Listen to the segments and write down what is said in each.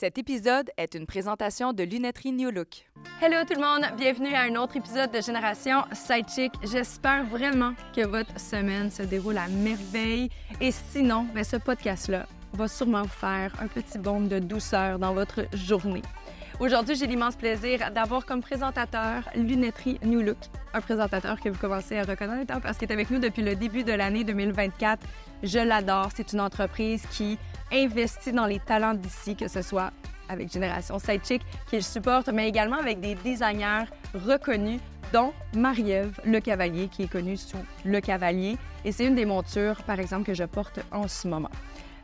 Cet épisode est une présentation de Lunetterie New Look. Hello tout le monde, bienvenue à un autre épisode de Génération Sidechick. J'espère vraiment que votre semaine se déroule à merveille. Et sinon, ce podcast-là va sûrement vous faire un petit baume de douceur dans votre journée. Aujourd'hui, j'ai l'immense plaisir d'avoir comme présentateur Lunetterie New Look, un présentateur que vous commencez à reconnaître parce qu'il est avec nous depuis le début de l'année 2024. Je l'adore. C'est une entreprise qui investit dans les talents d'ici, que ce soit avec Génération Sidechick, qu'il supporte, mais également avec des designers reconnus, dont Marie-Ève Le Cavalier, qui est connue sous Le Cavalier. Et c'est une des montures, par exemple, que je porte en ce moment.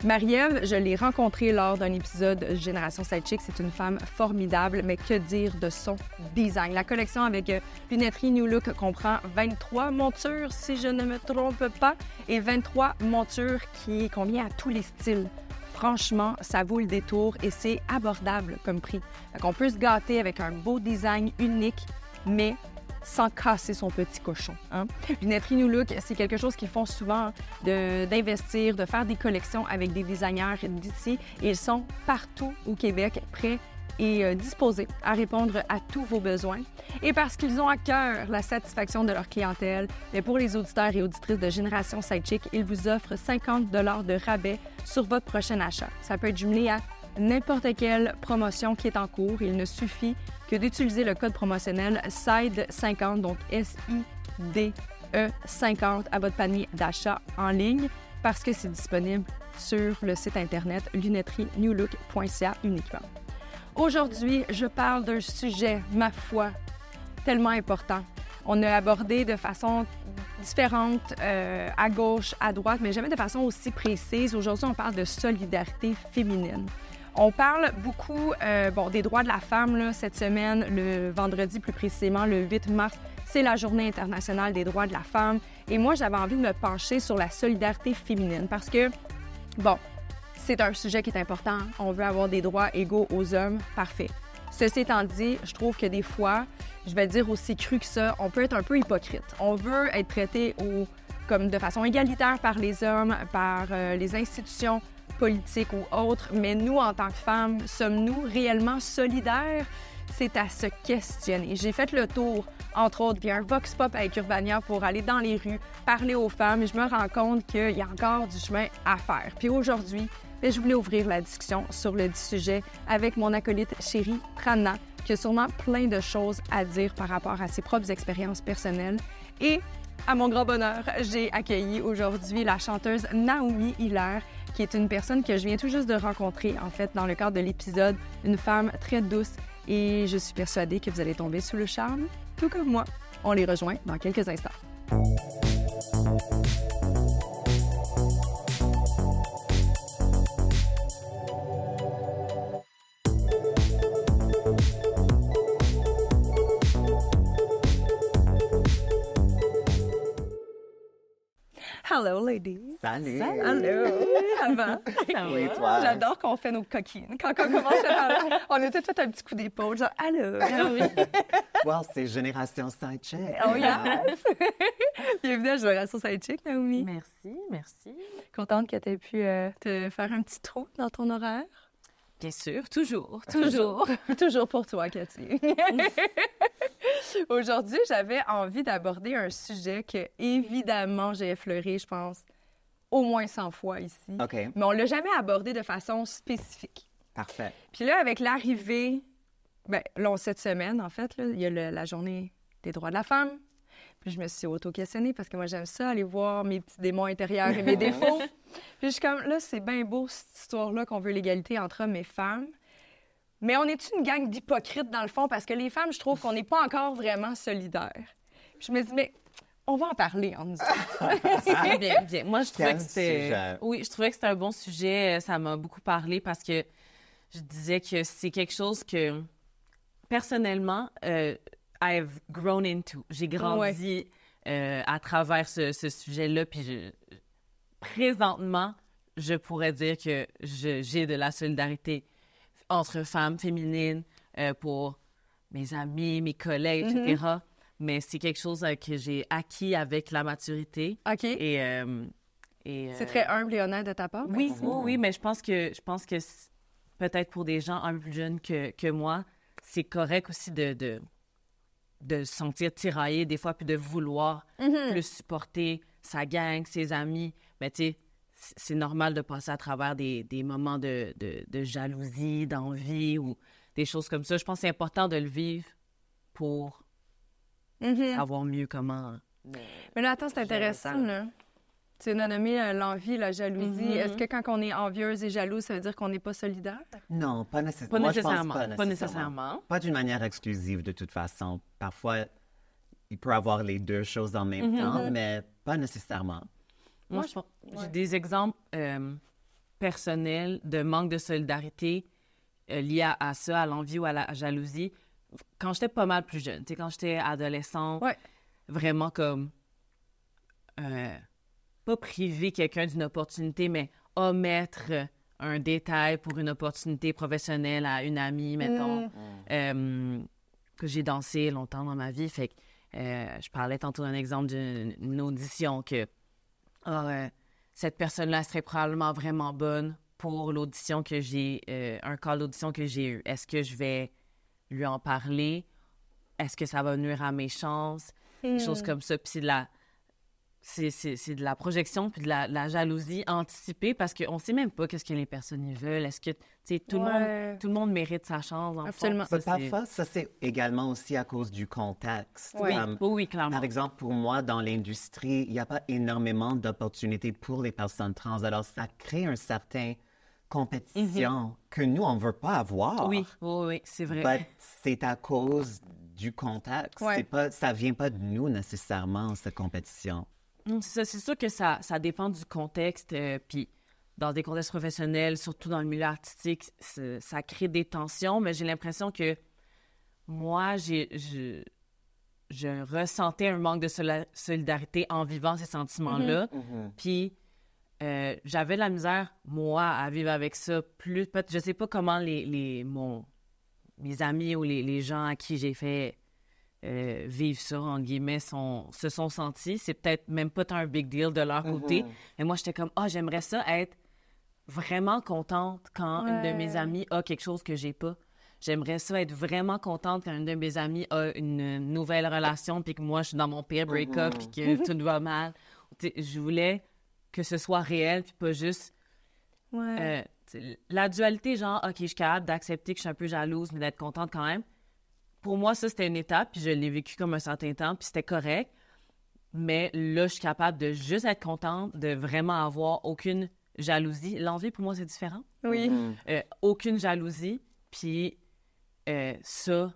Marie-Ève, je l'ai rencontrée lors d'un épisode Génération Sidechick. C'est une femme formidable, mais que dire de son design? La collection avec Lunetterie New Look comprend 23 montures, si je ne me trompe pas, et 23 montures qui conviennent à tous les styles. Franchement, ça vaut le détour et c'est abordable comme prix. Donc, on peut se gâter avec un beau design unique, mais sans casser son petit cochon. Lunetterie New Look, c'est quelque chose qu'ils font souvent, d'investir, de faire des collections avec des designers d'ici. Et ils sont partout au Québec, prêts et disposés à répondre à tous vos besoins. Et parce qu'ils ont à cœur la satisfaction de leur clientèle, mais pour les auditeurs et auditrices de Génération Sidechick, ils vous offrent 50 $ de rabais sur votre prochain achat. Ça peut être jumelé à n'importe quelle promotion qui est en cours. Il ne suffit que d'utiliser le code promotionnel SIDE50, donc SIDE 50 à votre panier d'achat en ligne parce que c'est disponible sur le site internet lunetterienewlook.ca uniquement. Aujourd'hui, je parle d'un sujet, ma foi, tellement important. On a abordé de façon différente, à gauche, à droite, mais jamais de façon aussi précise. Aujourd'hui, on parle de solidarité féminine. On parle beaucoup des droits de la femme là, cette semaine, le vendredi plus précisément, le 8 mars. C'est la Journée internationale des droits de la femme. Et moi, j'avais envie de me pencher sur la solidarité féminine parce que, c'est un sujet qui est important. On veut avoir des droits égaux aux hommes. Parfait. Ceci étant dit, je trouve que des fois, je vais le dire aussi cru que ça, on peut être un peu hypocrite. On veut être traité comme de façon égalitaire par les hommes, par les institutions politiques ou autres, mais nous, en tant que femmes, sommes-nous réellement solidaires? C'est à se questionner. J'ai fait le tour, entre autres, via un Vox Pop avec Urbania pour aller dans les rues, parler aux femmes, et je me rends compte qu'il y a encore du chemin à faire. Puis aujourd'hui, je voulais ouvrir la discussion sur le sujet avec mon acolyte chérie, Prana, qui a sûrement plein de choses à dire par rapport à ses propres expériences personnelles. Et à mon grand bonheur, j'ai accueilli aujourd'hui la chanteuse Naomi Hilaire, qui est une personne que je viens tout juste de rencontrer, en fait, dans le cadre de l'épisode. Une femme très douce et je suis persuadée que vous allez tomber sous le charme, tout comme moi. On les rejoint dans quelques instants. Hello, ladies. Salut. Allô. Avant. Oui, toi. J'adore qu'on fait nos coquines. Quand on commence à parler, on a tout fait un petit coup d'épaule, genre, allô. Wow, c'est Génération Sidechick. Oh, yes. Bienvenue à Génération Sidechick, Naomi. Merci. Contente que tu aies pu te faire un petit trou dans ton horaire. Bien sûr, toujours. Toujours pour toi, Cathy. Aujourd'hui, j'avais envie d'aborder un sujet que, évidemment, j'ai effleuré, je pense, au moins 100 fois ici. OK. Mais on l'a jamais abordé de façon spécifique. Parfait. Puis là, avec l'arrivée, cette semaine, en fait, là, il y a la Journée des droits de la femme. Puis je me suis auto-questionnée parce que moi, j'aime ça, aller voir mes petits démons intérieurs et mes défauts. Puis je suis comme, là, c'est bien beau, cette histoire-là, qu'on veut l'égalité entre hommes et femmes. Mais on est une gang d'hypocrites, dans le fond, parce que les femmes, je trouve qu'on n'est pas encore vraiment solidaires. Puis je me dis, mais on va en parler en nous. Bien. Moi, je trouvais que c'était... Oui, je trouvais que c'était un bon sujet. Ça m'a beaucoup parlé parce que je disais que c'est quelque chose que, personnellement, I've grown into. J'ai grandi à travers ce sujet-là. Puis présentement, je pourrais dire que j'ai de la solidarité entre femmes féminines pour mes amis, mes collègues, etc. Mais c'est quelque chose que j'ai acquis avec la maturité. OK. Et c'est très humble et honnête de ta part. Oui, mais je pense que peut-être pour des gens un peu plus jeunes que moi, c'est correct aussi de se sentir tiraillé des fois, puis de vouloir plus supporter sa gang, ses amis. Mais tu sais, c'est normal de passer à travers des moments de jalousie, d'envie ou des choses comme ça. Je pense que c'est important de le vivre pour savoir mieux comment... Mais là, attends, c'est intéressant, là. Tu as nommé l'envie, la jalousie. Est-ce que quand on est envieuse et jalouse, ça veut dire qu'on n'est pas solidaire? Non, pas nécessairement. Pas Moi, je pense nécessairement. Pas nécessairement. Pas d'une manière exclusive, de toute façon. Parfois, il peut y avoir les deux choses en même temps, mais pas nécessairement. Moi, j'ai des exemples personnels de manque de solidarité liés à ça, à l'envie ou à la jalousie. Quand j'étais pas mal plus jeune, tu sais, quand j'étais adolescente, vraiment comme... pas priver quelqu'un d'une opportunité, mais omettre un détail pour une opportunité professionnelle à une amie, mettons, que j'ai dansé longtemps dans ma vie. Fait que je parlais tantôt d'un exemple d'une audition que cette personne-là serait probablement vraiment bonne pour l'audition que j'ai, un call d'audition que j'ai eu. Est-ce que je vais lui en parler? Est-ce que ça va nuire à mes chances? Des choses comme ça. Puis c'est de la projection puis de la jalousie anticipée parce qu'on ne sait même pas qu'est-ce que les personnes y veulent. Est-ce que, tu sais, tout le monde mérite sa chance, en Absolument. Fait. Parfois, ça, c'est également aussi à cause du contexte. Oui, oui, clairement. Par exemple, pour moi, dans l'industrie, il n'y a pas énormément d'opportunités pour les personnes trans. Alors, ça crée une certaine compétition que nous, on ne veut pas avoir. Oui, c'est vrai. Mais c'est à cause du contexte. Ça ne vient pas de nous, nécessairement, cette compétition. C'est sûr que ça dépend du contexte, puis dans des contextes professionnels, surtout dans le milieu artistique, ça crée des tensions, mais j'ai l'impression que moi, je ressentais un manque de solidarité en vivant ces sentiments-là, puis j'avais de la misère, moi, à vivre avec ça plus... Je sais pas comment mes amis ou les gens à qui j'ai fait... vivre ça, en guillemets, se sont sentis. C'est peut-être même pas un big deal de leur côté. Mais moi, j'étais comme, j'aimerais ça être vraiment contente quand une de mes amies a quelque chose que j'ai pas. J'aimerais ça être vraiment contente quand une de mes amies a une nouvelle relation puis que moi, je suis dans mon pire break-up puis que tout va mal. Je voulais que ce soit réel puis pas juste... la dualité, genre, OK, je suis capable d'accepter que je suis un peu jalouse, mais d'être contente quand même. Pour moi, ça, c'était une étape, puis je l'ai vécu comme un certain temps, puis c'était correct. Mais là, je suis capable de juste être contente, de vraiment avoir aucune jalousie. L'envie, pour moi, c'est différent. Oui. Aucune jalousie, puis ça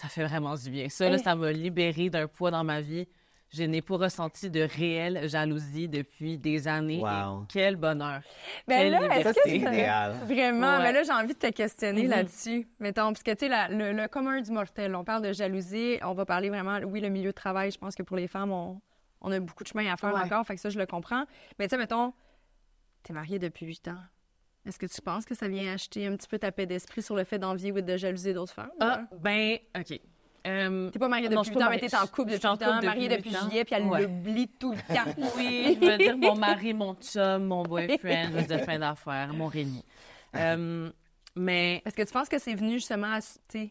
fait vraiment du bien. Ça, là, ça m'a libérée d'un poids dans ma vie. Je n'ai pas ressenti de réelle jalousie depuis des années. Wow. Et quel bonheur. Ben quelle là, est-ce que c'est idéal. Vraiment, mais là, j'ai envie de te questionner là-dessus. Mettons, parce que, tu sais, le commun du mortel, on parle de jalousie, on va parler vraiment, oui, le milieu de travail, je pense que pour les femmes, on a beaucoup de chemin à faire encore, fait que ça, je le comprends. Mais tu sais, mettons, t'es mariée depuis 8 ans. Est-ce que tu penses que ça vient acheter un petit peu ta paix d'esprit sur le fait d'envier ou de jalouser d'autres femmes? Ben, OK. T'es pas mariée depuis 8 ans, mais t'es en couple depuis 8 ans, mariée depuis juillet, puis elle l'oublie tout le temps. Oui, je veux dire mon mari, mon chum, mon boyfriend, je veux dire fin d'affaires, mon Rémi. Mais... Est-ce que tu penses que c'est venu justement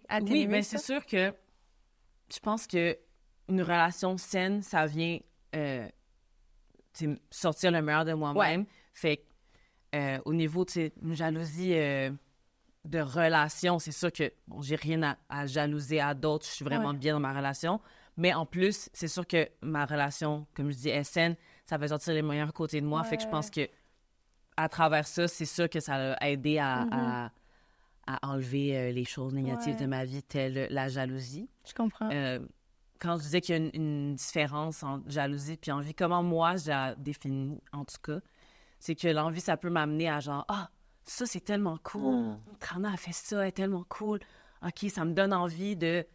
atténuer oui, mais c'est sûr que je pense que une relation saine, ça vient sortir le meilleur de moi-même. Fait que au niveau de une jalousie... de relation, c'est sûr que j'ai rien à jalouser à d'autres, je suis vraiment bien dans ma relation, mais en plus, c'est sûr que ma relation, comme je dis, est saine, ça va sortir les meilleurs côtés de moi, fait que je pense que à travers ça, c'est sûr que ça a aidé à enlever les choses négatives de ma vie, telle la jalousie. Je comprends. Quand je disais qu'il y a une différence entre jalousie et envie, comment moi, j'ai défini, en tout cas, c'est que l'envie, ça peut m'amener à genre, ça, c'est tellement cool. Trana a fait ça, elle est tellement cool. OK, ça me donne envie de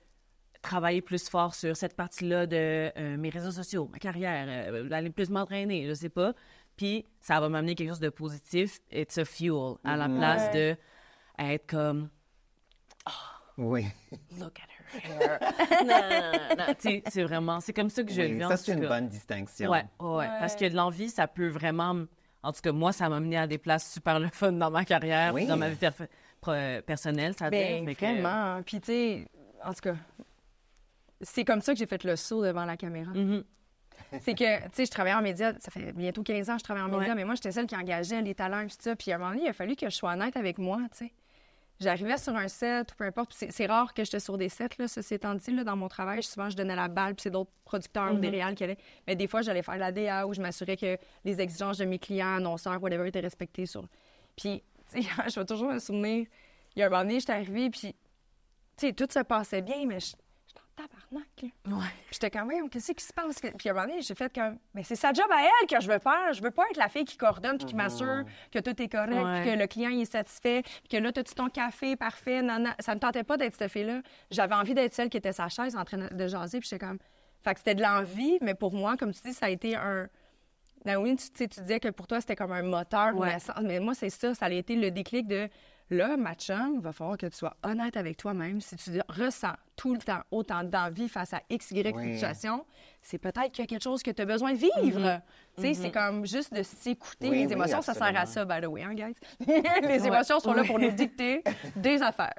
travailler plus fort sur cette partie-là de mes réseaux sociaux, ma carrière, d'aller plus m'entraîner, je sais pas. Puis, ça va m'amener quelque chose de positif. It's a fuel, à la place de être comme... oui. Look at her hair. Non. C'est vraiment... C'est comme ça que je le vis, en ça, tout c'est une cas. bonne distinction. Ouais. Parce que de l'envie, ça peut vraiment... En tout cas, moi, ça m'a mené à des places super le fun dans ma carrière, dans ma vie personnel, ça veut Ben, dire. vraiment. Puis, tu sais, en tout cas, c'est comme ça que j'ai fait le saut devant la caméra. C'est que, tu sais, je travaillais en médias, ça fait bientôt 15 ans que je travaille en médias, mais moi, j'étais celle qui engageait les talents et tout ça. Puis à un moment donné, il a fallu que je sois honnête avec moi, tu sais. J'arrivais sur un set, ou peu importe, c'est rare que j'étais sur des sets, là, ceci étant dit, là, dans mon travail, souvent, je donnais la balle, puis c'est d'autres producteurs ou des réals qui allaient. Mais des fois, j'allais faire la DA, où je m'assurais que les exigences de mes clients, annonceurs, whatever, étaient respectées sur... Puis, tu sais, je vais toujours me souvenir, il y a un moment donné, j'étais arrivée, puis, tu sais, tout se passait bien, mais j'étais en tabarnak, là. Ouais. Puis j'étais comme, voyons, qu'est-ce qui se passe? Puis à un moment donné, j'ai fait comme, mais c'est sa job à elle que je veux faire. Je veux pas être la fille qui coordonne puis qui m'assure que tout est correct, puis que le client il est satisfait, puis que là, t'as-tu ton café parfait, nana. Ça me tentait pas d'être cette fille-là. J'avais envie d'être celle qui était sa chaise en train de jaser, puis j'étais comme... Fait que c'était de l'envie, mais pour moi, comme tu dis, ça a été un... Naomi, tu disais que pour toi, c'était comme un moteur, une essence. Mais moi, c'est ça a été le déclic de... Là, ma chum, il va falloir que tu sois honnête avec toi-même. Si tu ressens tout le temps autant d'envie face à X, Y situation, c'est peut-être qu'il y a quelque chose que tu as besoin de vivre. Tu sais, c'est comme juste de s'écouter. Les émotions, ça sert à ça, by the way, hein, guys? Les émotions sont là pour nous dicter des affaires.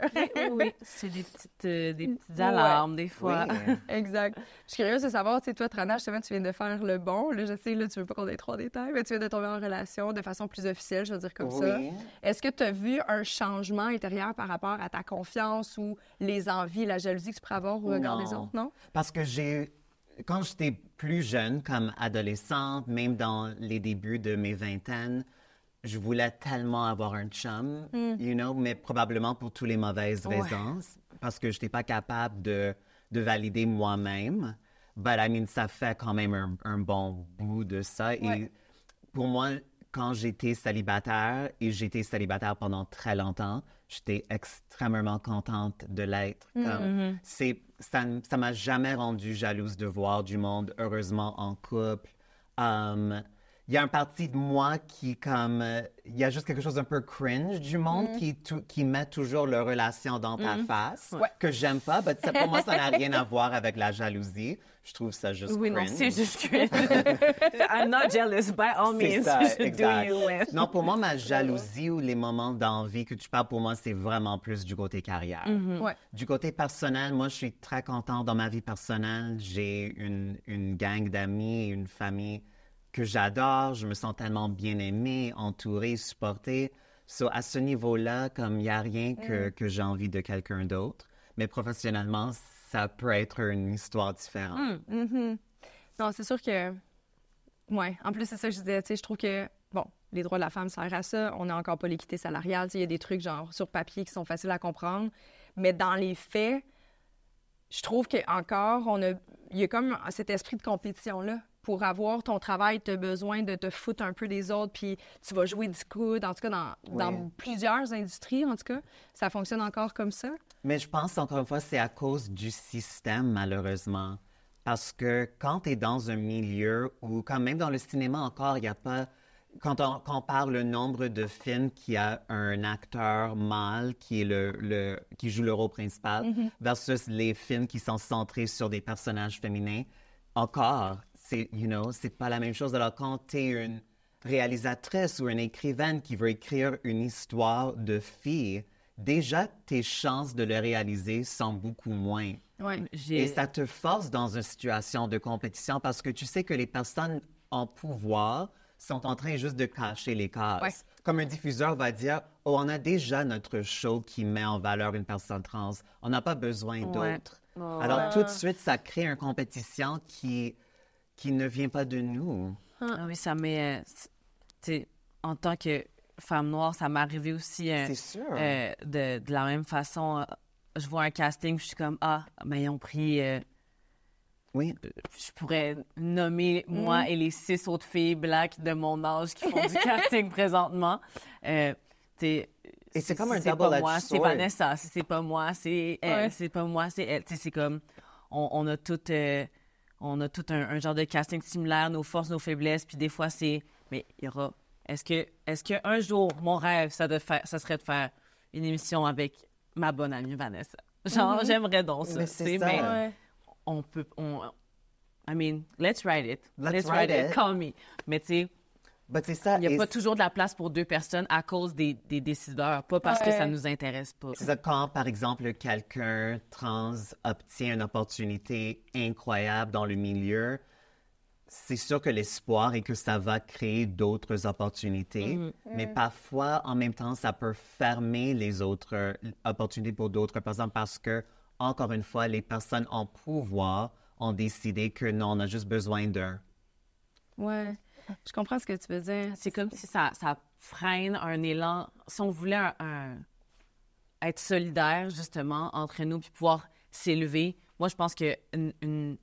Oui, c'est des petites alarmes, des fois. Exact. Je suis curieuse de savoir, tu sais, toi, Trana, justement, tu viens de faire le bon. Là, je sais, là, tu veux pas qu'on ait trop en détails, mais tu viens de tomber en relation de façon plus officielle, je veux dire comme ça. Est-ce que tu as vu un changement intérieur par rapport à ta confiance ou les envies, la jalousie que tu pourrais avoir au regard des autres, non? Parce que quand j'étais plus jeune, comme adolescente, même dans les débuts de mes vingtaines, je voulais tellement avoir un chum, you know, mais probablement pour toutes les mauvaises raisons, parce que je n'étais pas capable de valider moi-même. But I mean, ça fait quand même un bon bout de ça. Et pour moi, quand j'étais célibataire, et j'étais célibataire pendant très longtemps, j'étais extrêmement contente de l'être. Ça m'a jamais rendue jalouse de voir du monde heureusement en couple. Il y a une partie de moi qui, comme, il y a juste quelque chose d'un peu cringe du monde qui met toujours leur relation dans ta face, que j'aime pas. Mais pour moi, ça n'a rien à voir avec la jalousie. Je trouve ça juste cringe. Oui, non, c'est juste cringe. I'm not jealous, by all means. C'est ça, exact. Do you win? Non, pour moi, ma jalousie ou les moments d'envie que tu parles, pour moi, c'est vraiment plus du côté carrière. Du côté personnel, moi, je suis très contente dans ma vie personnelle. J'ai une gang d'amis et une famille que j'adore, je me sens tellement bien aimée, entourée, supportée. So, à ce niveau-là, comme il n'y a rien que j'ai envie de quelqu'un d'autre, mais professionnellement, ça peut être une histoire différente. Non, c'est sûr que... Oui, en plus, c'est ça que je disais, tu sais, je trouve que, bon, les droits de la femme servent à ça, on n'a encore pas l'équité salariale, tu sais, il y a des trucs, genre, sur papier qui sont faciles à comprendre, mais dans les faits, je trouve qu'encore, il y a comme cet esprit de compétition-là. Pour avoir ton travail, tu as besoin de te foutre un peu des autres, puis tu vas jouer du coude. En tout cas, dans plusieurs industries, en tout cas, ça fonctionne encore comme ça. Mais je pense, encore une fois, c'est à cause du système, malheureusement. Parce que quand tu es dans un milieu où, quand même dans le cinéma encore, il n'y a pas... Quand on compare le nombre de films qui a un acteur mâle qui est qui joue le rôle principal versus les films qui sont centrés sur des personnages féminins, encore... c'est pas la même chose. Alors, quand tu es une réalisatrice ou une écrivaine qui veut écrire une histoire de fille, déjà, tes chances de le réaliser sont beaucoup moins. Et ça te force dans une situation de compétition parce que tu sais que les personnes en pouvoir sont en train juste de cacher les cases. Comme un diffuseur va dire, « Oh, on a déjà notre show qui met en valeur une personne trans. On n'a pas besoin d'autres. Alors, tout de suite, ça crée une compétition qui ne vient pas de nous. Ah oui, ça m'est... tu sais, en tant que femme noire, ça m'est arrivé aussi c'est sûr. De la même façon. Je vois un casting, je suis comme, mais ils ont pris... oui. Je pourrais nommer moi et les 6 autres filles black de mon âge qui font du casting présentement. Et c'est comme un double-edged sword. C'est Vanessa, si c'est pas moi, c'est elle. C'est pas moi, c'est elle. Tu sais, c'est comme... On a tout... On a tout un genre de casting similaire, nos forces, nos faiblesses, puis des fois, c'est... Mais il y aura... Est-ce que un jour, mon rêve, ça serait de faire une émission avec ma bonne amie Vanessa? Genre, j'aimerais donc ça. Mais c'est ça. Mais on peut... I mean, let's write it. Let's write it. Call me. Mais tu sais, C'est ça. Il n'y a pas toujours de la place pour 2 personnes à cause des décideurs, pas parce que ça ne nous intéresse pas. C'est ça, quand, par exemple, quelqu'un trans obtient une opportunité incroyable dans le milieu, c'est sûr que l'espoir est que ça va créer d'autres opportunités, mais parfois, en même temps, ça peut fermer les autres opportunités pour d'autres personnes parce que, encore une fois, les personnes en pouvoir ont décidé que non, on a juste besoin d'eux. Ouais. Je comprends ce que tu veux dire. C'est comme si ça freine un élan. Si on voulait être solidaire, justement, entre nous, puis pouvoir s'élever, moi, je pense que une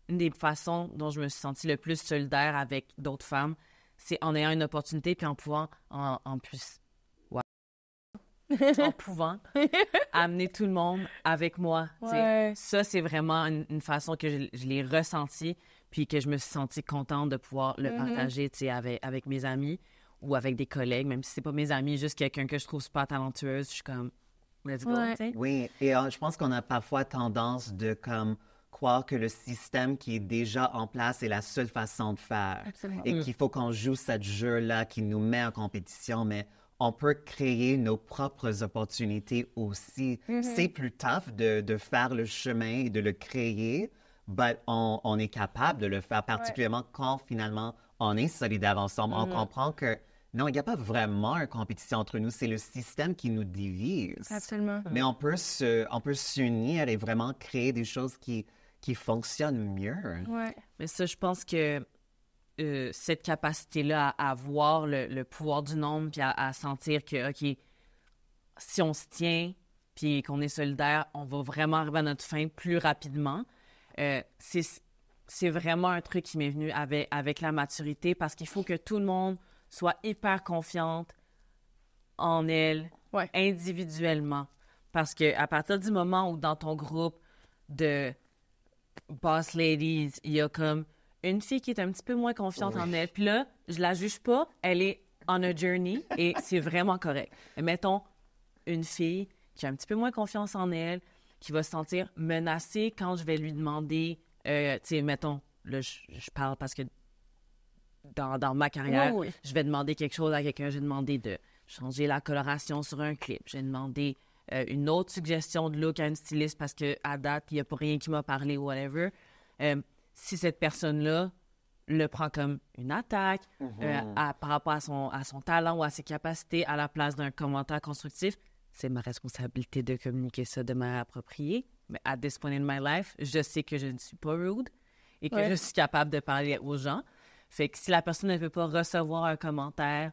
des façons dont je me suis sentie le plus solidaire avec d'autres femmes, c'est en ayant une opportunité, puis en pouvant, en pouvant amener tout le monde avec moi. Ouais. Ça, c'est vraiment une façon que je l'ai ressenti, puis que je me suis sentie contente de pouvoir le partager avec mes amis ou avec des collègues, même si c'est pas mes amis, juste quelqu'un que je trouve super talentueuse, je suis comme, let's go. Ouais. Oui, et je pense qu'on a parfois tendance de croire que le système qui est déjà en place est la seule façon de faire. Absolument. Et qu'il faut qu'on joue ce jeu-là qui nous met en compétition, mais on peut créer nos propres opportunités aussi. C'est plus tough de faire le chemin et de le créer, mais on est capable de le faire, particulièrement quand finalement on est solidaires ensemble. On comprend que non, il n'y a pas vraiment une compétition entre nous, c'est le système qui nous divise. Absolument. Mais on peut s'unir et vraiment créer des choses qui fonctionnent mieux. Ouais. Mais ça, je pense que cette capacité-là à voir le pouvoir du nombre, puis à sentir que, OK, si on se tient, puis qu'on est solidaire, on va vraiment arriver à notre fin plus rapidement. C'est vraiment un truc qui m'est venu avec la maturité, parce qu'il faut que tout le monde soit hyper confiante en elle, individuellement. Parce qu'à partir du moment où dans ton groupe de boss ladies, il y a comme une fille qui est un petit peu moins confiante en elle, puis là, je la juge pas, elle est on a journey et c'est vraiment correct. Mais mettons une fille qui a un petit peu moins confiance en elle, qui va se sentir menacée quand je vais lui demander, tu sais, mettons, là, je parle parce que dans ma carrière, je vais demander quelque chose à quelqu'un, j'ai demandé de changer la coloration sur un clip, j'ai demandé une autre suggestion de look à une styliste parce qu'à date, il n'y a pas rien qui m'a parlé ou whatever. Si cette personne-là le prend comme une attaque par rapport à son talent ou à ses capacités à la place d'un commentaire constructif, c'est ma responsabilité de communiquer ça de manière appropriée. Mais at this point in my life, je sais que je ne suis pas rude et que je suis capable de parler aux gens. Fait que si la personne ne peut pas recevoir un commentaire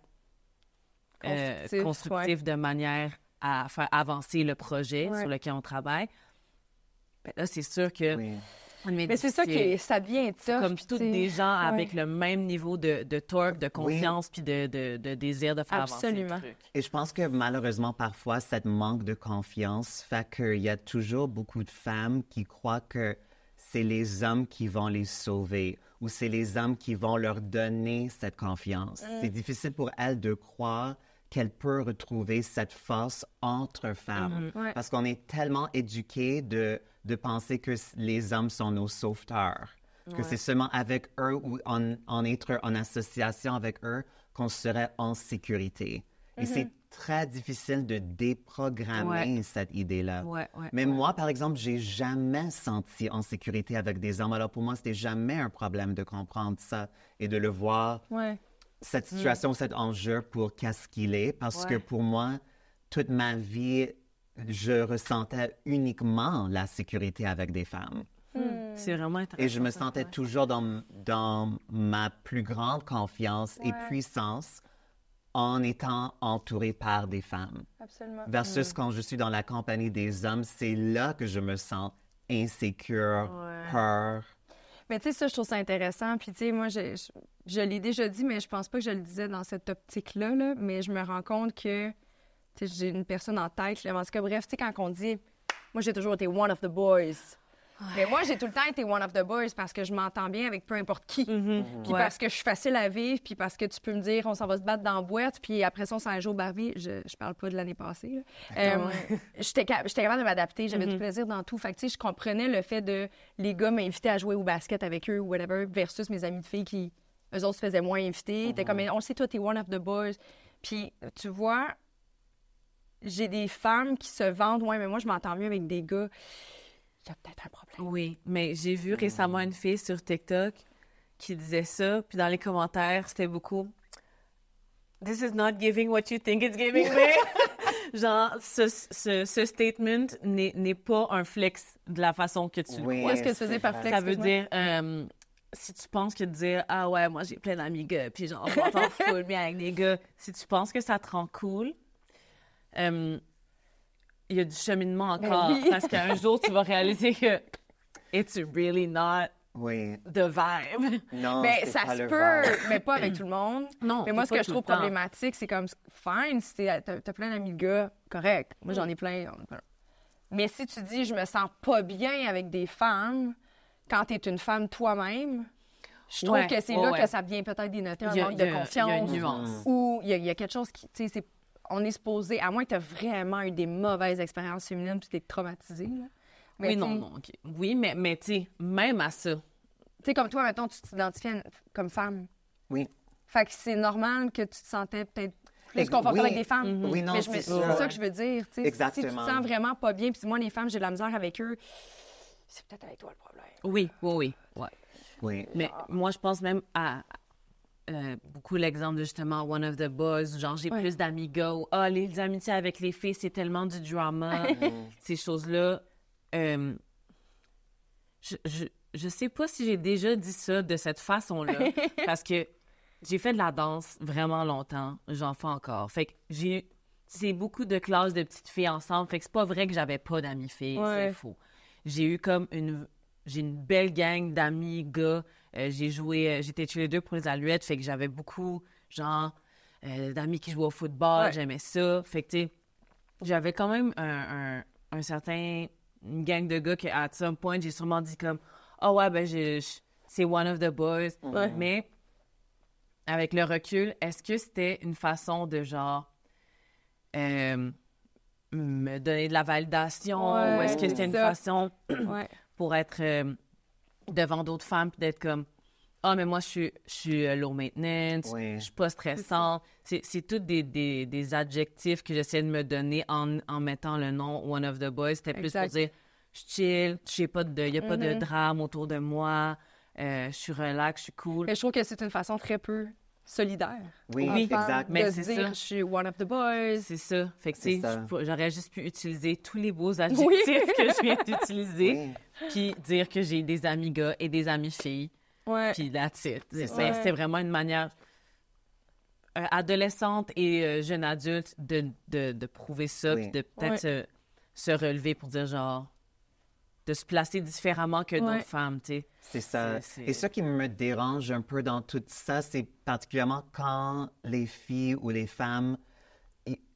constructif de manière à faire avancer le projet sur lequel on travaille, ben là, c'est sûr que... Mais c'est ça que ça devient tough. Comme tous des gens avec le même niveau de torque, de confiance puis de désir de faire avancer le truc. Et je pense que malheureusement, parfois, cette manque de confiance fait qu'il y a toujours beaucoup de femmes qui croient que c'est les hommes qui vont les sauver ou c'est les hommes qui vont leur donner cette confiance. C'est difficile pour elles de croire qu'elle peut retrouver cette force entre femmes. Parce qu'on est tellement éduqués de penser que les hommes sont nos sauveteurs, que c'est seulement avec eux ou en être en association avec eux qu'on serait en sécurité. Et c'est très difficile de déprogrammer cette idée-là. Mais moi, par exemple, j'ai jamais senti en sécurité avec des hommes. Alors pour moi, c'était jamais un problème de comprendre ça et de le voir... cette situation, cet enjeu pour qu'est-ce qu'il est, parce que pour moi, toute ma vie, je ressentais uniquement la sécurité avec des femmes. C'est vraiment intéressant. Et je me sentais toujours dans ma plus grande confiance et puissance en étant entourée par des femmes. Absolument. Versus quand je suis dans la compagnie des hommes, c'est là que je me sens insécure, peur. Mais tu sais, ça, je trouve ça intéressant. Puis tu sais, moi, je l'ai déjà dit, mais je pense pas que je le disais dans cette optique-là, là. Mais je me rends compte que, tu sais, j'ai une personne en tête, là. En tout cas, bref, tu sais, quand on dit, moi, j'ai toujours été one of the boys. Mais moi, j'ai tout le temps été one of the boys parce que je m'entends bien avec peu importe qui. Puis parce que je suis facile à vivre, puis parce que tu peux me dire, on s'en va se battre dans la boîte, puis après ça, on s'en joue au Barbie. Je parle pas de l'année passée. J'étais capable de m'adapter, j'avais du plaisir dans tout. Fait que, tu sais, je comprenais le fait de les gars m'inviter à jouer au basket avec eux ou whatever, versus mes amis de filles qui, eux autres se faisaient moins inviter. T'es comme, on le sait, toi, t'es one of the boys. Puis, tu vois, j'ai des femmes qui se vendent, ouais, mais moi, je m'entends mieux avec des gars. Il y a peut-être un problème. Oui, mais j'ai vu récemment une fille sur TikTok qui disait ça, puis dans les commentaires, c'était beaucoup « This is not giving what you think it's giving me. » Genre, ce statement n'est pas un flex de la façon que tu le crois. Qu'est-ce que tu faisais par flex? Ça veut dire, si tu penses que de dire « Ah ouais, moi j'ai plein d'amis gars, puis genre, on m'entend full bien avec des gars. » Si tu penses que ça te rend cool, il y a du cheminement encore, parce qu'un jour, tu vas réaliser que it's really not the vibe. Non, mais ça se peut, mais pas avec tout le monde. Non, mais moi, ce que je trouve problématique, c'est comme, fine, si t'as plein d'amis de gars, correct. Moi, j'en ai plein. Mais si tu dis, je me sens pas bien avec des femmes, quand t'es une femme toi-même, je trouve que c'est là que ça vient peut-être dénoter un manque de confiance. Il y a une nuance. Ou il y a quelque chose qui, tu sais, on est supposé, à moins que tu aies vraiment eu des mauvaises expériences féminines puis tu es traumatisée. Là. Mais oui, non, OK. Oui, mais tu sais, même à ça. Tu sais, comme toi, mettons, tu t'identifies comme femme. Oui. Fait que c'est normal que tu te sentais peut-être plus confortable avec des femmes. Oui, non, c'est ça que je veux dire. Tu sais. Exactement. Si tu te sens vraiment pas bien, puis moi, les femmes, j'ai de la misère avec eux, c'est peut-être avec toi le problème. Oui. Ouais. Oui. Mais moi, je pense même à... beaucoup l'exemple de justement One of the Boys, genre j'ai plus d'amis gars ou les amitiés avec les filles, c'est tellement du drama. Ces choses-là. Je sais pas si j'ai déjà dit ça de cette façon-là, parce que j'ai fait de la danse vraiment longtemps, j'en fais encore. Fait que c'est beaucoup de classes de petites filles ensemble, fait que c'est pas vrai que j'avais pas d'amis filles, c'est faux. J'ai eu comme j'ai une belle gang d'amis gars. J'étais cheerleader pour les Alouettes, fait que j'avais beaucoup, genre, d'amis qui jouaient au football, j'aimais ça. Fait que, tu sais, j'avais quand même un certain... une gang de gars qu'à some point, j'ai sûrement dit comme « Ah ouais, ben, c'est one of the boys. Mais, avec le recul, est-ce que c'était une façon de, genre, me donner de la validation? Ou est-ce que c'était une façon pour être... devant d'autres femmes, puis d'être comme « Ah, mais moi, je suis low maintenance, je suis pas stressante. » C'est tous des adjectifs que j'essaie de me donner en mettant le nom « One of the Boys ». C'était plus pour dire « Je chill, il n'y a pas de drame autour de moi, je suis relax, je suis cool. » Mais je trouve que c'est une façon très peu solidaire. Oui, exact. Mais c'est dire, je suis one of the boys. C'est ça. Fait que, tu sais, j'aurais juste pu utiliser tous les beaux adjectifs que je viens d'utiliser, puis dire que j'ai des amis gars et des amis filles. Puis that's it. C'est vraiment une manière adolescente et jeune adulte de prouver ça, puis de peut-être se relever pour dire, genre, de se placer différemment que d'autres femmes, tu sais. C'est ça. Et ce qui me dérange un peu dans tout ça, c'est particulièrement quand les filles ou les femmes,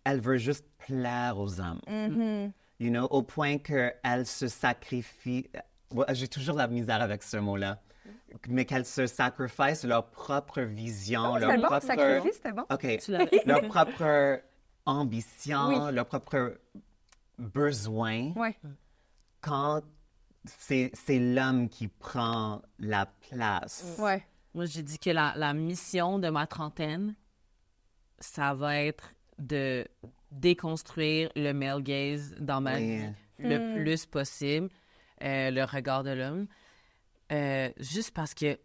elles veulent juste plaire aux hommes. You know, au point qu'elles se sacrifient. J'ai toujours la misère avec ce mot-là. Mais qu'elles se sacrifient leur propre vision, leur propre... Sacrifice, c'était bon. OK. Leur propre ambition, leur propre besoin. Quand c'est l'homme qui prend la place. Moi, j'ai dit que la mission de ma trentaine, ça va être de déconstruire le male gaze dans ma vie le plus possible, le regard de l'homme. Juste parce que, tu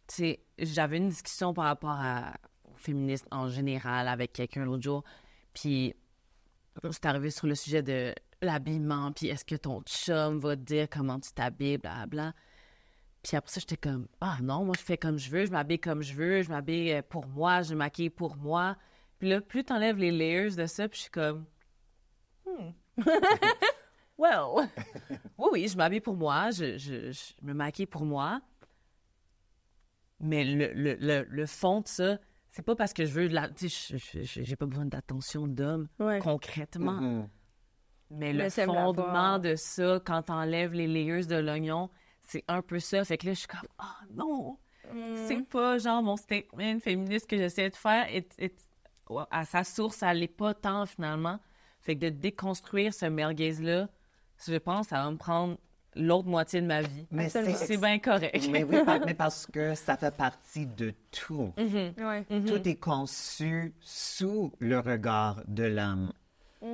sais, j'avais une discussion par rapport au féminisme en général avec quelqu'un l'autre jour, puis c'est arrivé sur le sujet de l'habillement, puis est-ce que ton chum va te dire comment tu t'habilles, blablabla. Puis après ça, j'étais comme, non, moi, je fais comme je veux, je m'habille comme je veux, je m'habille pour moi, je me maquille pour moi. Puis là, plus t'enlèves les layers de ça, puis je suis comme, well, oui, je m'habille pour moi, je me maquille pour moi. Mais le fond de ça, c'est pas parce que je veux de la... Tu sais, j'ai pas besoin d'attention d'homme, concrètement. Mais le fondement de ça, quand t'enlèves les layers de l'oignon, c'est un peu ça. Fait que là, je suis comme, non, c'est pas genre mon statement féministe que j'essaie de faire. À sa source, ça l'est pas tant finalement. Fait que de déconstruire ce male gaze-là, je pense, ça va me prendre l'autre moitié de ma vie. Mais c'est bien correct. Mais oui, mais parce que ça fait partie de tout. Tout est conçu sous le regard de l'homme.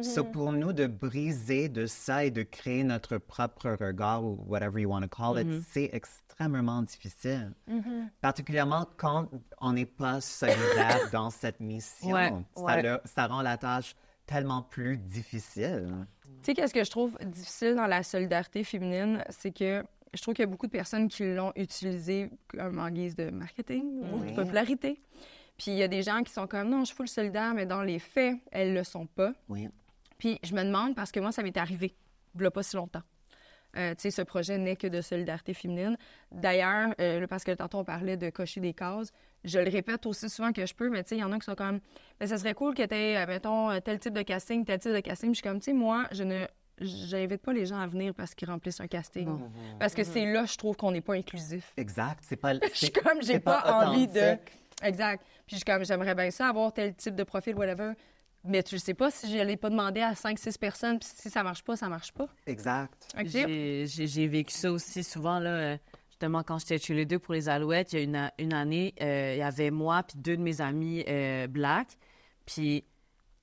So pour nous de briser de ça et de créer notre propre regard ou whatever you want to call it, c'est extrêmement difficile. Particulièrement quand on n'est pas solidaire dans cette mission. Ça rend la tâche tellement plus difficile. Tu sais, qu'est-ce que je trouve difficile dans la solidarité féminine, c'est que je trouve qu'il y a beaucoup de personnes qui l'ont utilisé comme en guise de marketing ou de popularité. Puis il y a des gens qui sont comme, non, je suis full solidaire, mais dans les faits, elles le sont pas. Oui. Puis je me demande, parce que moi, ça m'est arrivé, il n'y a pas si longtemps. Tu sais, ce projet n'est que de solidarité féminine. D'ailleurs, parce que tantôt, on parlait de cocher des cases, je le répète aussi souvent que je peux, mais tu sais, il y en a qui sont comme, ben, ça serait cool que tu aies, mettons, tel type de casting, tel type de casting. Puis je suis comme, tu sais, moi, j'invite pas les gens à venir parce qu'ils remplissent un casting. Parce que c'est là, je trouve qu'on n'est pas inclusif. Exact. C'est pas... Je suis comme, j'ai pas envie de... Exact. Puis je suis comme, j'aimerais bien ça, avoir tel type de profil, whatever. Mais tu ne sais pas si je n'allais pas demander à 5-6 personnes, puis si ça marche pas, ça marche pas. Exact. Okay. J'ai vécu ça aussi souvent, là, justement, quand j'étais chez les deux pour les Alouettes, il y a une année, il y avait moi puis 2 de mes amis black, puis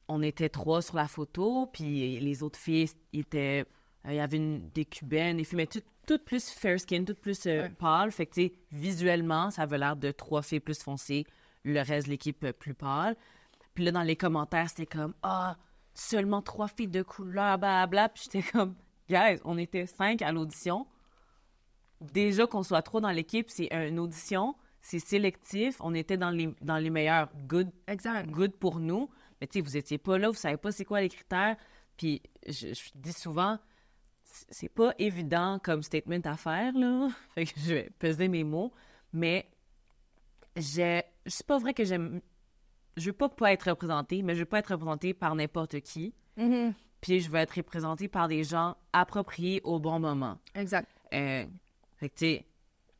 on était 3 sur la photo, puis les autres filles, il y avait des Cubaines, des filles, mais toutes plus fair skin, toutes plus pâles. Fait que, tu sais, visuellement, ça avait l'air de 3 filles plus foncées, le reste de l'équipe plus pâle. Puis là, dans les commentaires, c'était comme « Ah, seulement 3 filles de couleur, blablabla. » Puis j'étais comme « Guys, on était 5 à l'audition. Déjà qu'on soit 3 dans l'équipe, c'est une audition, c'est sélectif. On était dans les meilleurs good pour nous. Mais tu sais, vous étiez pas là, vous savez pas c'est quoi les critères. Puis je dis souvent, c'est pas évident comme statement à faire, là. Fait que je vais peser mes mots. Mais c'est pas vrai que j'aime... Je veux pas être représentée, mais je veux pas être représentée par n'importe qui. Puis je veux être représentée par des gens appropriés au bon moment. Exact. Fait que, tu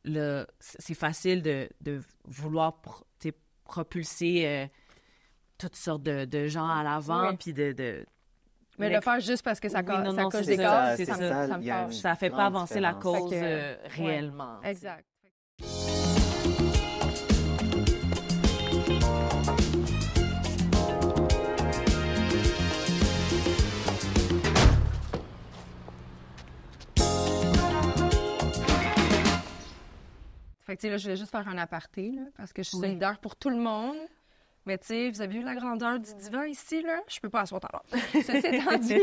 sais, c'est facile de vouloir propulser toutes sortes de gens à l'avant, puis de... Mais le faire juste parce que ça coche des cases, ça me fâche. Ça fait pas avancer la cause réellement. Ouais. Exact. Fait que, tu sais, là, je voulais juste faire un aparté, là, parce que je suis solidaire pour tout le monde. Mais, tu sais, vous avez vu la grandeur du divan ici, là? Je peux pas asseoir tant là. Ça s'est étendu.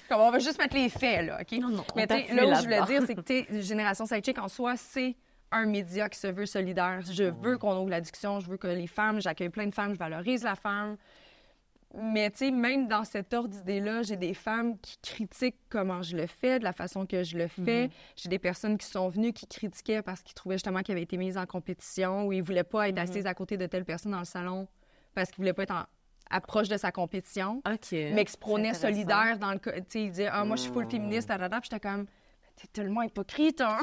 Comme on va juste mettre les faits, là, OK? Non, mais, tu sais, là où je voulais dire, c'est que, tu sais, Génération Sidechick, en soi, c'est un média qui se veut solidaire. Je veux qu'on ouvre la discussion, je veux que les femmes, j'accueille plein de femmes, je valorise la femme. Mais, tu sais, même dans cet ordre d'idée-là, j'ai des femmes qui critiquent comment je le fais, de la façon que je le fais. J'ai des personnes qui sont venues qui critiquaient parce qu'ils trouvaient justement qu'ils avaient été mises en compétition ou ils voulaient pas être assises à côté de telle personne dans le salon parce qu'ils voulaient pas être approche de sa compétition. Mais qui se prônaient solidaire dans le cas. Tu sais, ils disaient « Ah, moi, je suis full féministe, Puis j'étais comme « T'es tellement hypocrite, hein? »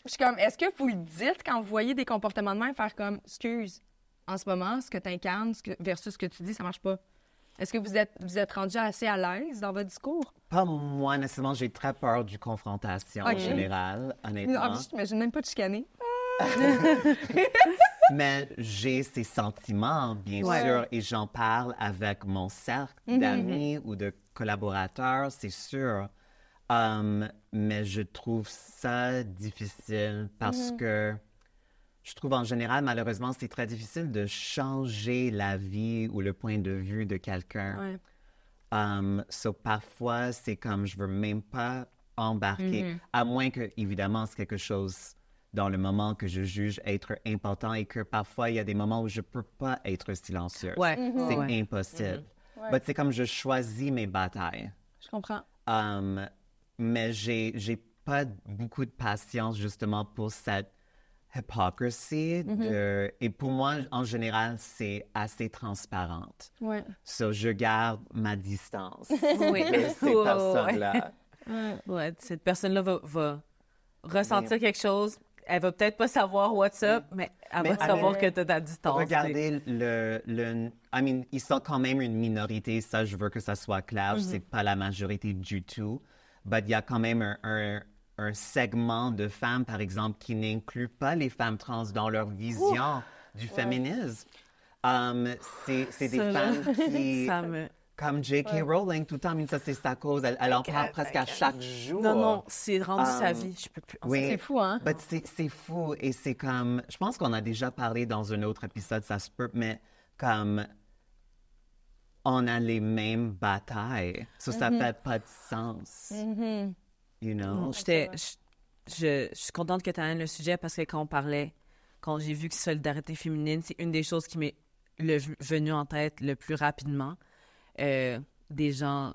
Je suis comme « Est-ce que vous le dites quand vous voyez des comportements de même faire comme « Excuse, en ce moment, ce que tu incarnes versus ce que tu dis, ça marche pas. » Est-ce que vous êtes rendu assez à l'aise dans votre discours? Pas moi, nécessairement. J'ai très peur du confrontation en général, honnêtement. En plus, je t'imagine même pas de chicaner. Mais j'ai ces sentiments, bien sûr, et j'en parle avec mon cercle d'amis ou de collaborateurs, c'est sûr. Mais je trouve ça difficile parce que je trouve en général, malheureusement, c'est très difficile de changer la vie ou le point de vue de quelqu'un. Parfois, c'est comme je veux même pas embarquer, à moins que, évidemment, c'est quelque chose dans le moment que je juge être important et que parfois, il y a des moments où je peux pas être silencieuse. C'est impossible. Mais c'est comme je choisis mes batailles. Je comprends. Mais j'ai pas beaucoup de patience, justement, pour cette hypocrisy. Et pour moi, en général, c'est assez transparente. Je garde ma distance de ces personnes-là. Cette personne-là va ressentir quelque chose. Elle va peut-être pas savoir what's up, mais elle va savoir que tu as ta distance. Regardez ils sont quand même une minorité. Ça, je veux que ça soit clair. C'est pas la majorité du tout. Mais il y a quand même un segment de femmes, par exemple, qui n'inclut pas les femmes trans dans leur vision du féminisme. C'est des femmes qui... Comme J.K. Rowling, tout le temps, mais ça, c'est sa cause. Elle en parle presque à chaque jour. Non, c'est rendu sa vie. Je peux plus. Oui, c'est fou, hein? C'est fou. Et c'est comme... Je pense qu'on a déjà parlé dans un autre épisode, ça se peut, mais comme... On a les mêmes batailles. Ça fait pas de sens. You know? Je suis contente que tu amènes le sujet parce que quand j'ai vu que solidarité féminine, c'est une des choses qui m'est venue en tête le plus rapidement. Des gens,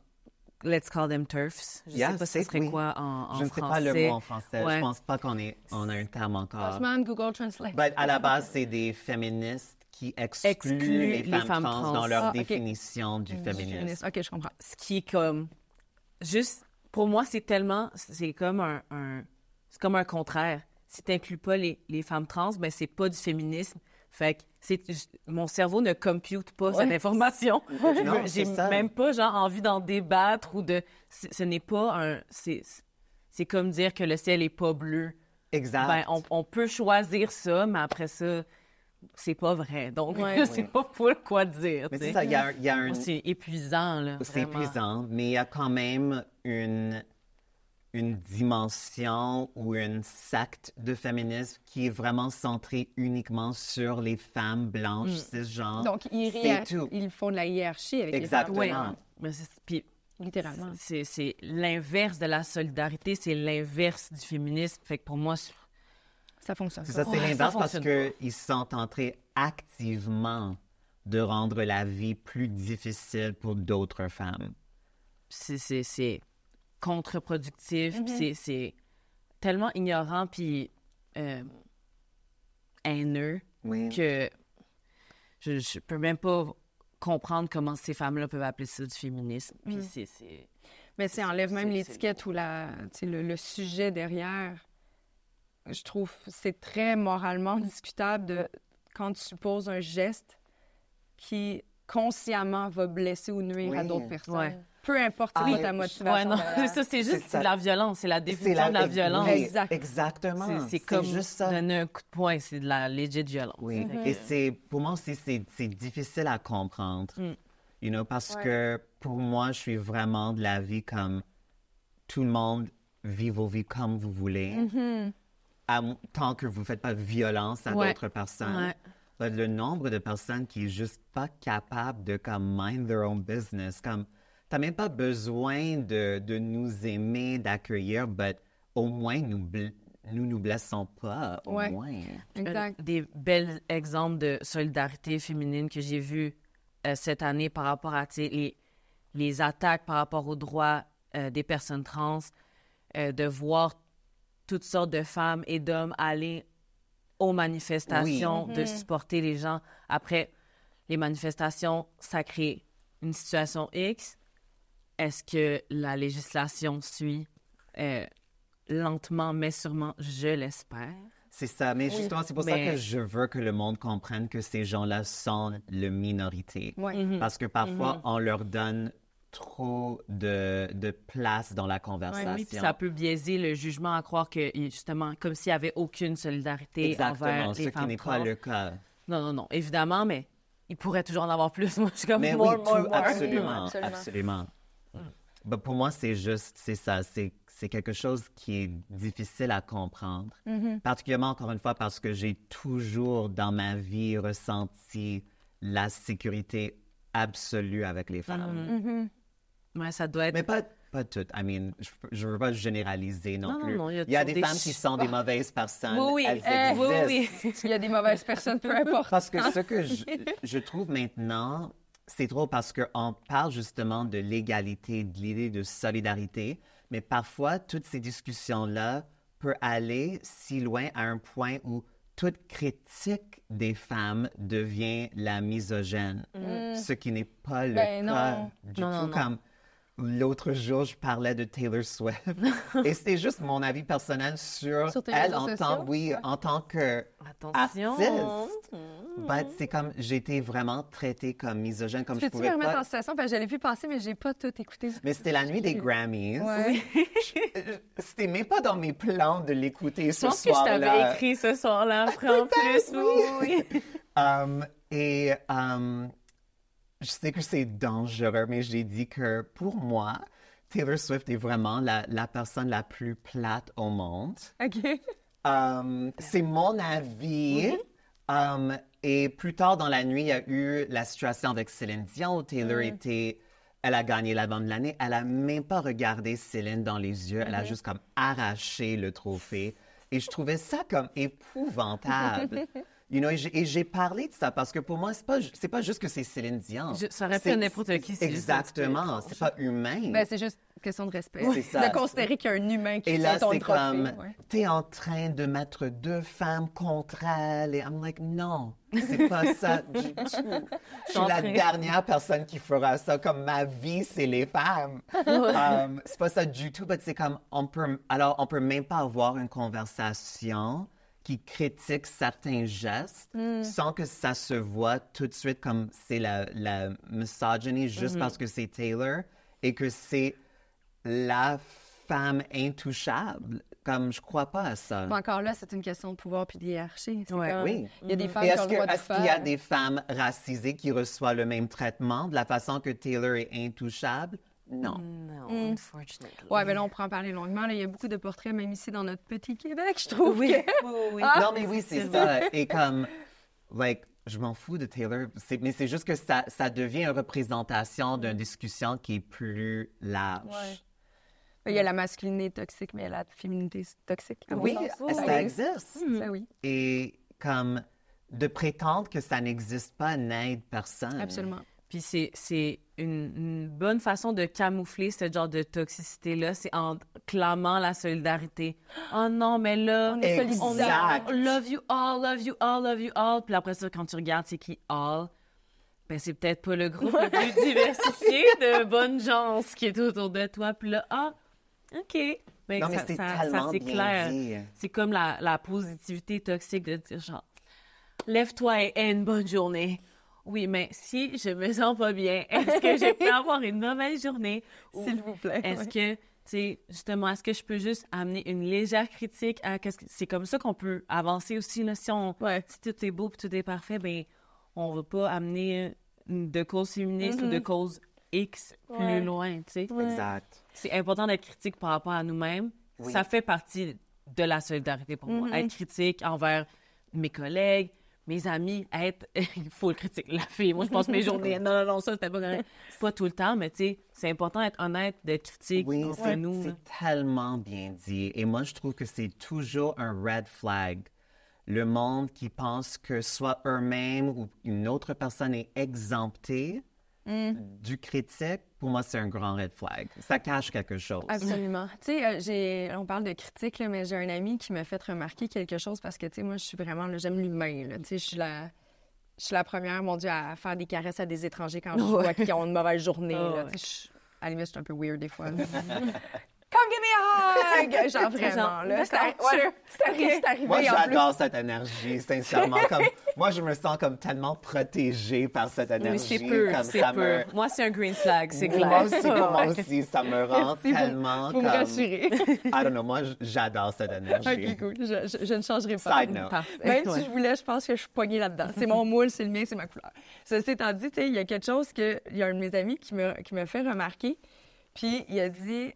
let's call them TERFs. Je sais pas ce serait quoi en français. Je ne sais pas le mot en français. Je pense pas qu'on a un terme encore. Google Translate. À la base, c'est des féministes qui excluent les femmes trans dans leur définition du féminisme. OK, je comprends. Ce qui est comme... Juste, pour moi, c'est comme c'est comme un contraire. Si tu n'inclus pas les femmes trans, ben c'est pas du féminisme. Fait que mon cerveau ne compute pas cette information. Non, j'ai même pas envie d'en débattre ou de... Ce n'est pas un... C'est comme dire que le ciel est pas bleu. Exact. Ben, on peut choisir ça, mais après ça, c'est pas vrai. Donc, je sais pas quoi dire. Mais c'est ça, il y a un... C'est épuisant, là. C'est épuisant, mais il y a quand même une dimension ou une secte de féminisme qui est vraiment centrée uniquement sur les femmes blanches, cisgenres. Donc, ils font de la hiérarchie avec Exactement. les femmes. Mais puis, littéralement. C'est l'inverse de la solidarité, c'est l'inverse du féminisme. Fait que pour moi, ça fonctionne. C'est ça, c'est l'inverse parce qu'ils sont en train activement de rendre la vie plus difficile pour d'autres femmes. C'est contre-productif, puis c'est tellement ignorant puis haineux que je peux même pas comprendre comment ces femmes-là peuvent appeler ça du féminisme. Puis Mais ça enlève même l'étiquette ou le sujet derrière. Je trouve que c'est très moralement discutable quand tu poses un geste qui consciemment va blesser ou nuire à d'autres personnes. Ouais. Peu importe ta motivation. Ça, c'est juste de la violence. C'est la définition de la violence. Exactement. C'est comme juste ça. Donner un coup de poing. C'est de la legit violence. Oui. Et pour moi aussi, c'est difficile à comprendre. You know, parce que pour moi, je suis vraiment de la vie comme tout le monde vit vos vies comme vous voulez. Tant que vous ne faites pas violence à d'autres personnes. Le nombre de personnes qui n'est juste pas capable de comme mind their own business, comme t'as même pas besoin de nous aimer, d'accueillir, mais au moins nous blessons pas, au moins. Exact. Des bels exemples de solidarité féminine que j'ai vus cette année par rapport à les attaques par rapport aux droits des personnes trans, de voir toutes sortes de femmes et d'hommes aller aux manifestations, de supporter les gens. Après, les manifestations, ça crée une situation X. Est-ce que la législation suit lentement, mais sûrement, je l'espère? C'est ça, mais justement, c'est pour ça que je veux que le monde comprenne que ces gens-là sont la minorité. Parce que parfois, on leur donne trop de place dans la conversation. Oui, puis ça peut biaiser le jugement à croire que, justement, comme s'il n'y avait aucune solidarité envers les femmes trans. Exactement, ce qui n'est pas le cas. Non, évidemment, mais il pourrait toujours en avoir plus. Moi, je suis comme mais more. Absolument. Ben, pour moi, c'est ça. C'est quelque chose qui est difficile à comprendre. Particulièrement, encore une fois, parce que j'ai toujours, dans ma vie, ressenti la sécurité absolue avec les femmes. Ouais, ça doit être... Mais pas toutes. I mean, je ne veux pas généraliser non plus. Non, il y a des femmes qui sont des mauvaises personnes. Oui. Il y a des mauvaises personnes, peu importe. Parce que ce que je trouve maintenant, c'est drôle parce qu'on parle justement de l'égalité, de l'idée de solidarité, mais parfois, toutes ces discussions-là peuvent aller si loin à un point où toute critique des femmes devient la misogyne, ce qui n'est pas le cas du tout. Comme l'autre jour, je parlais de Taylor Swift et c'était juste mon avis personnel sur elle en tant que artiste. c'est comme, j'ai été vraiment traitée comme misogyne, comme je Peux-tu pouvais me remettre pas... en situation? Parce que je l'ai vu passer, mais j'ai pas tout écouté. Mais c'était la nuit des Grammys. Ouais. C'était même pas dans mes plans de l'écouter ce Je pense que je soir-là. t'avais écrit ce soir-là, après, en plus. Oui. Je sais que c'est dangereux, mais j'ai dit que pour moi, Taylor Swift est vraiment la personne la plus plate au monde. OK. C'est mon avis. Et plus tard dans la nuit, il y a eu la situation avec Céline Dion où Taylor elle a gagné l'album de l'année. Elle a même pas regardé Céline dans les yeux. Elle a juste comme arraché le trophée. Et je trouvais ça comme épouvantable. You know, et j'ai parlé de ça parce que pour moi, c'est pas juste que c'est Céline Dion. Ça aurait pu être n'importe qui. Exactement. C'est pas humain. Ben, c'est juste question de respect. C'est ça. De considérer qu'il y a un humain qui Et tient là, ton c'est trophée. comme, t'es en train de mettre deux femmes contre elle. Et I'm like, non, c'est pas ça du tout. Je suis la dernière personne qui fera ça. Comme ma vie, c'est les femmes. C'est pas ça du tout. Mais c'est comme, on peut même pas avoir une conversation qui critique certains gestes sans que ça se voit tout de suite comme c'est la misogynie juste parce que c'est Taylor et que c'est la femme intouchable. Comme, je crois pas à ça. Mais encore là, c'est une question de pouvoir puis de hiérarchie. Oui. Il y a des femmes Et qui ont le droit de est-ce faire. qu'il y a des femmes racisées qui reçoivent le même traitement de la façon que Taylor est intouchable? Non. Non, unfortunately. Ouais, mais là, on pourra en parler longuement. Là, il y a beaucoup de portraits, même ici, dans notre petit Québec, je trouve. Oui, que... oui. Non, mais oui, c'est ça. Et comme, je m'en fous de Taylor, mais c'est juste que ça devient une représentation d'une discussion qui est plus large. Ouais. Il y a la masculinité toxique, mais il y a la féminité toxique. Oui, ça existe. Ça, oui. Et comme, de prétendre que ça n'existe pas n'aide personne. Absolument. Puis c'est une bonne façon de camoufler ce genre de toxicité-là, c'est en clamant la solidarité. Oh non, mais là, On est solidaires. Love you all, love you all, love you all. Puis après ça, quand tu regardes, c'est qui all? Ben, c'est peut-être pas le groupe le plus diversifié de bonnes gens qui est autour de toi. Puis là, OK. Ben, Non, mais c'est tellement c'est bien clair. dit. C'est comme la positivité toxique de dire genre, lève-toi et aie une bonne journée. Oui, mais si je me sens pas bien, est-ce que je peux avoir une mauvaise journée? S'il vous plaît. Est-ce que, tu sais, justement, est-ce que je peux juste amener une légère critique à qu'est-ce que... C'est comme ça qu'on peut avancer aussi, là. Si tout est beau et tout est parfait, ben on va pas amener de cause féministe ou de cause X plus loin, tu sais. Exact. C'est important d'être critique par rapport à nous-mêmes. Oui. Ça fait partie de la solidarité pour moi. Être critique envers mes collègues, mes amis, il faut le critiquer. La fille, moi, je passe mes journées. Non, ça, c'était pas correct. Pas tout le temps, mais tu sais, c'est important d'être honnête, d'être critique contre nous. C'est tellement bien dit. Et moi, je trouve que c'est toujours un red flag. Le monde qui pense que soit eux-mêmes ou une autre personne est exemptée du critique, pour moi, c'est un grand red flag. Ça cache quelque chose. Absolument. Tu sais, on parle de critique, là, mais j'ai un ami qui m'a fait remarquer quelque chose parce que, tu sais, moi, je suis vraiment, là, j'aime l'humain, là. Tu sais, je suis la première, mon Dieu, à faire des caresses à des étrangers quand je vois qu'ils ont une mauvaise journée, là. Tu sais, à la limite, je suis un peu weird des fois. Come give me a hug! Genre vraiment, là. C'est arrivé Moi, en plus. j'adore cette énergie, sincèrement. Comme, moi, je me sens comme tellement protégée par cette énergie. Oui, c'est peu, comme c'est ça peu. Moi, c'est un green flag, c'est clair. Moi aussi, ça me rend tellement Vous comme... me rassurez. I don't know, moi, j'adore cette énergie. OK, cool. Je ne changerai pas. Side note. Même si je voulais, je pense que je suis poignée là-dedans. C'est mon moule, c'est le mien, c'est ma couleur. Ceci étant dit, tu sais, il y a quelque chose il y a un de mes amis qui me fait remarquer, puis il a dit...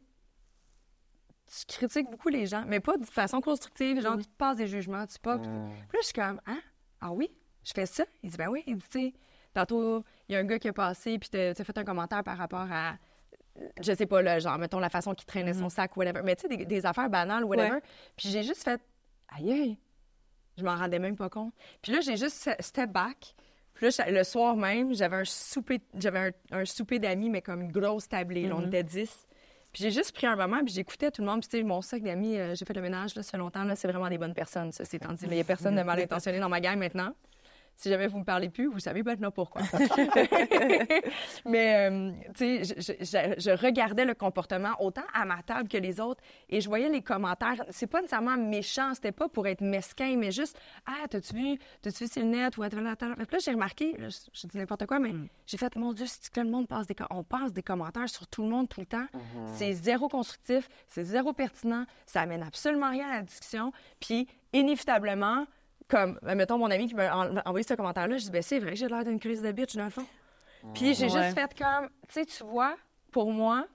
Tu critiques beaucoup les gens, mais pas de façon constructive. Genre, tu te passes des jugements, tu pas. Puis là, je suis comme, hein? Ah oui? Je fais ça? Il dit, ben oui. Il dit, tu sais, tantôt, il y a un gars qui est passé, puis tu as fait un commentaire par rapport à, je sais pas, là, genre, mettons, la façon qu'il traînait son sac, whatever. Mais tu sais, des affaires banales, whatever. Puis j'ai juste fait, aïe, je m'en rendais même pas compte. Puis là, j'ai juste step back. Puis là, le soir même, j'avais un souper d'amis, mais comme une grosse tablée. Là, on était 10. Puis j'ai juste pris un moment, puis j'écoutais tout le monde. Puis tu sais, mon sac d'amis, j'ai fait le ménage, là, ça fait longtemps, là, c'est vraiment des bonnes personnes, ça, c'est étant dit. Il n'y a personne de mal intentionné dans ma gang maintenant. Si jamais vous me parlez plus, vous savez maintenant pourquoi. Mais, tu sais, je regardais le comportement autant à ma table que les autres et je voyais les commentaires. C'est pas nécessairement méchant, c'était pas pour être mesquin, mais juste « Ah, t'as-tu vu sur le net? » Puis là, j'ai remarqué, je dis n'importe quoi, mais j'ai fait « Mon Dieu, c'est que le monde on passe des commentaires sur tout le monde tout le temps. C'est zéro constructif, c'est zéro pertinent, ça amène absolument rien à la discussion. Puis, inévitablement, comme, mettons, mon ami qui m'a envoyé ce commentaire-là, je dis, ben c'est vrai que j'ai l'air d'une crise de bitch, dans le fond. Puis j'ai juste fait comme, tu sais, tu vois, pour moi,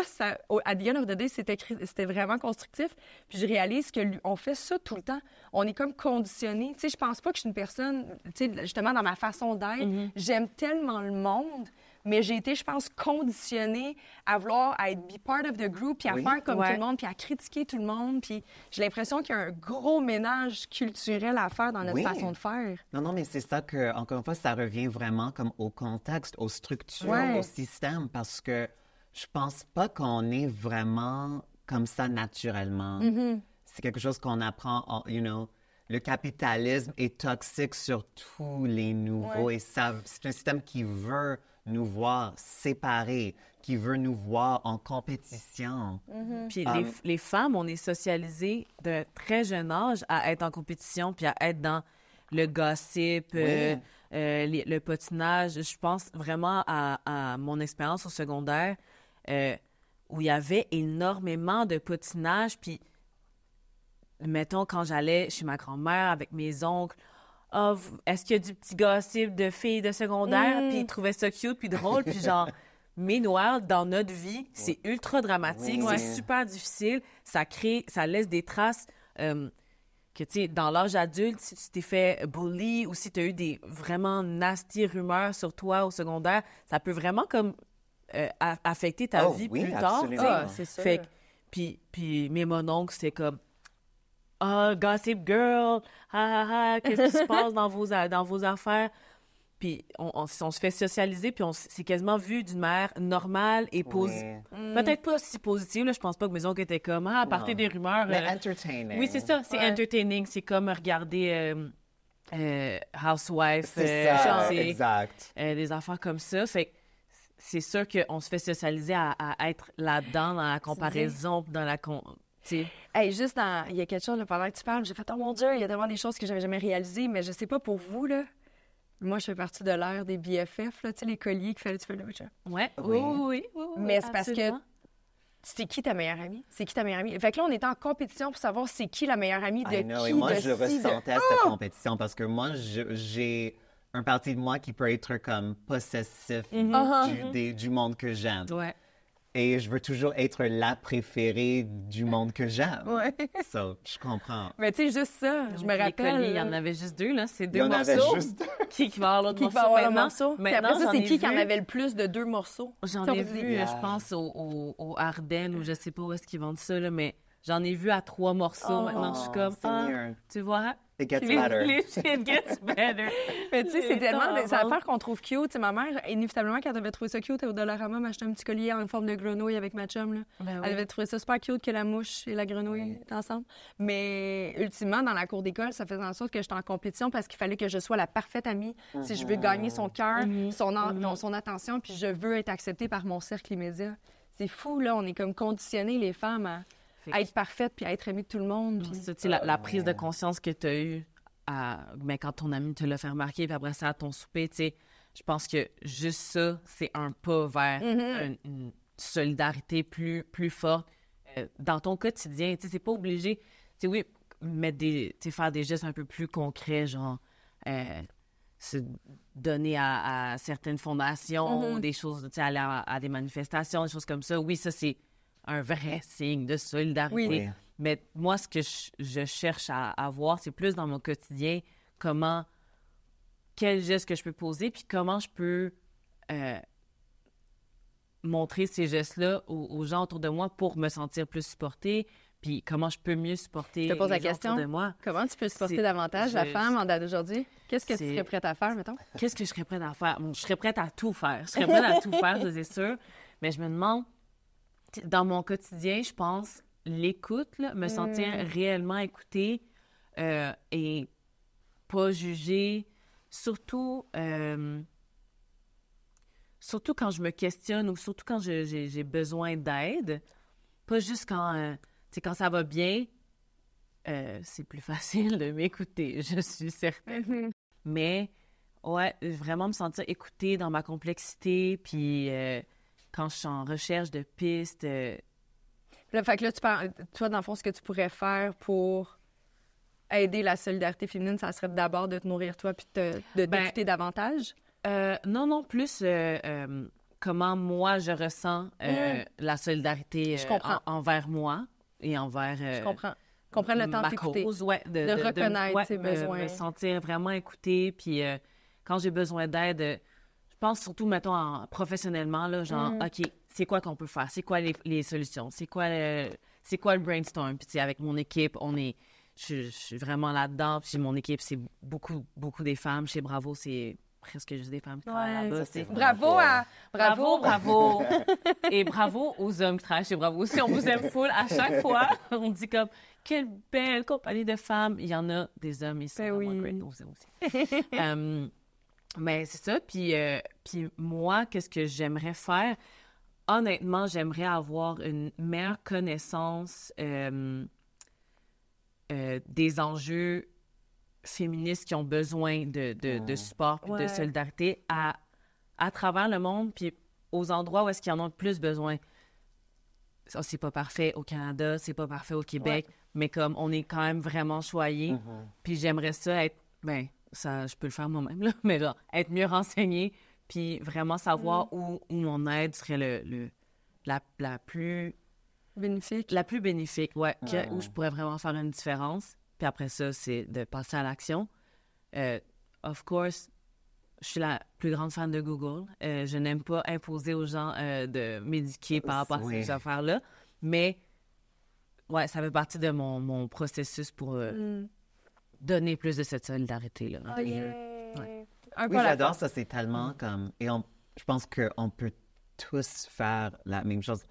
ça, à the end of the day, c'était vraiment constructif. Puis je réalise qu'on fait ça tout le temps. On est comme conditionné. Tu sais, je pense pas que je suis une personne, tu sais, justement, dans ma façon d'être, j'aime tellement le monde, mais j'ai été, je pense, conditionnée à vouloir be part of the group, puis à faire comme tout le monde, puis à critiquer tout le monde. Puis j'ai l'impression qu'il y a un gros ménage culturel à faire dans notre façon de faire. Non, mais c'est ça que, encore une fois, ça revient vraiment comme au contexte, aux structures, au système, parce que je pense pas qu'on est vraiment comme ça naturellement. C'est quelque chose qu'on apprend, le capitalisme est toxique sur tous les niveaux et ça, c'est un système qui veut nous voir séparés, qui veut nous voir en compétition. Puis les femmes, on est socialisées de très jeune âge à être en compétition puis à être dans le gossip, le potinage. Je pense vraiment à mon expérience au secondaire où il y avait énormément de potinage. Puis, mettons, quand j'allais chez ma grand-mère avec mes oncles, oh, est-ce qu'il y a du petit gossip de filles de secondaire? Puis ils trouvaient ça cute puis drôle. Puis genre, meanwhile, dans notre vie, c'est ultra dramatique, c'est super difficile. Ça laisse des traces que, tu sais, dans l'âge adulte, si tu t'es fait bully ou si tu as eu des vraiment nasty rumeurs sur toi au secondaire, ça peut vraiment comme affecter ta vie plus tard. C'est sûr. Fait que, puis mon oncle, c'est comme gossip girl, qu'est-ce qui se passe dans vos affaires? Puis on se fait socialiser, puis c'est quasiment vu d'une manière normale et positive. Peut-être pas si positive, là, je pense pas que mes oncles étaient comme, partez des rumeurs. Mais entertaining. Oui, c'est ça, c'est entertaining. C'est comme regarder Housewife. C'est ça, exact. Des affaires comme ça. Fait que c'est sûr qu'on se fait socialiser à être là-dedans, dans la comparaison, dans la... Hey, juste il y a quelque chose, là, pendant que tu parles, j'ai fait « Oh mon Dieu, il y a tellement des choses que j'avais jamais réalisées, mais je sais pas pour vous, là. Moi, je fais partie de l'ère des BFF, là, tu sais, les colliers qu'il fallait que tu fasses. Oui. Mais c'est parce que c'est qui ta meilleure amie? C'est qui ta meilleure amie? Fait que là, on était en compétition pour savoir c'est qui la meilleure amie de qui, et moi, je ressentais cette Oh! compétition parce que moi, j'ai un parti de moi qui peut être comme possessif du monde que j'aime. Ouais. Et je veux toujours être la préférée du monde que j'aime. Ouais. So, je comprends. Mais tu sais, juste ça, je me rappelle. Il y en avait juste deux, là. C'est deux Il y en morceaux. avait juste Qui va avoir l'autre Qui morceau va avoir le maintenant? morceau. Puis Maintenant, après ça, c'est j'en ai qui en vu. avait le plus de 2 morceaux? J'en ai vu, je pense, au Ardennes, ou je sais pas où est-ce qu'ils vendent ça, là, mais j'en ai vu à 3 morceaux. Maintenant, je suis comme, tu vois? It gets better. It gets better. Mais tu sais, c'est tellement des affaires qu'on trouve cute. Tu sais, ma mère, inévitablement, quand elle avait trouvé ça cute, au Dollarama, m'achetait un petit collier en forme de grenouille avec ma chum. Là. Ben oui. Elle avait trouvé ça super cute que la mouche et la grenouille étaient ensemble. Mais ultimement, dans la cour d'école, ça faisait en sorte que j'étais en compétition parce qu'il fallait que je sois la parfaite amie. Si je veux gagner son cœur, son attention, puis je veux être acceptée par mon cercle immédiat. C'est fou, là. On est comme conditionnés, les femmes, à être parfaite puis à être aimée de tout le monde. Puis... Ça, tu sais, la prise de conscience que tu as eue quand ton ami te l'a fait remarquer, puis après ça, à ton souper, tu sais, je pense que juste ça, c'est un pas vers une solidarité plus forte dans ton quotidien. Tu sais, c'est pas obligé, tu sais, oui, faire des gestes un peu plus concrets, genre se donner à certaines fondations, des choses, tu sais, aller à des manifestations, des choses comme ça. Oui, ça, c'est un vrai signe de solidarité. Oui. Mais moi, ce que je cherche à voir, c'est plus dans mon quotidien, quel geste que je peux poser, puis comment je peux montrer ces gestes-là aux gens autour de moi pour me sentir plus supportée, puis comment je peux mieux supporter je te pose la les gens question, autour de moi. Comment tu peux supporter davantage la femme en date d'aujourd'hui? Qu'est-ce que tu serais prête à faire, mettons? Qu'est-ce que je serais prête à faire? Bon, je serais prête à tout faire. Je serais prête à tout faire, ça, c'est sûr. Mais je me demande, dans mon quotidien, je pense, l'écoute, là, me sentir réellement écoutée et pas jugée surtout quand je me questionne ou surtout quand j'ai besoin d'aide. Pas juste quand ça va bien, c'est plus facile de m'écouter, je suis certaine. Mais, ouais, vraiment me sentir écoutée dans ma complexité, puis quand je suis en recherche de pistes. Là, fait que là, tu parles, toi, dans le fond, ce que tu pourrais faire pour aider la solidarité féminine, ça serait d'abord de te nourrir toi puis de t'écouter davantage? Non, plus comment moi je ressens la solidarité envers moi et envers je comprends. Comprendre le temps de t'écouter. Cause, ouais, de reconnaître tes besoins. Me sentir vraiment écoutée. Puis quand j'ai besoin d'aide, je pense surtout, mettons, professionnellement, là, genre, OK, c'est quoi qu'on peut faire? C'est quoi les solutions? C'est quoi le brainstorm? Puis avec mon équipe, je suis vraiment là-dedans. Puis mon équipe, c'est beaucoup, beaucoup des femmes. Chez Bravo, c'est presque juste des femmes qui travaillent là-bas. Bravo! Et bravo aux hommes qui travaillent chez Bravo aussi. On vous aime full à chaque fois. On dit comme, quelle belle compagnie de femmes. Il y en a des hommes ici. Vraiment great. On vous aime aussi. Mais c'est ça. Puis moi, qu'est-ce que j'aimerais faire? Honnêtement, j'aimerais avoir une meilleure connaissance des enjeux féministes qui ont besoin de support et de solidarité à travers le monde, puis aux endroits où est-ce qu'ils en ont le plus besoin. Ça, c'est pas parfait au Canada, c'est pas parfait au Québec, mais comme on est quand même vraiment choyés, puis j'aimerais ça être, ça, je peux le faire moi-même, là, mais genre, être mieux renseignée, puis vraiment savoir où mon aide serait la plus... bénéfique. La plus bénéfique, où je pourrais vraiment faire une différence. Puis après ça, c'est de passer à l'action. Of course, je suis la plus grande fan de Google. Je n'aime pas imposer aux gens de m'éduquer par rapport à ces affaires-là. Mais, ça fait partie de mon processus pour donner plus de cette solidarité-là. Oui, j'adore ça. C'est tellement comme... Et je pense qu'on peut tous faire la même chose.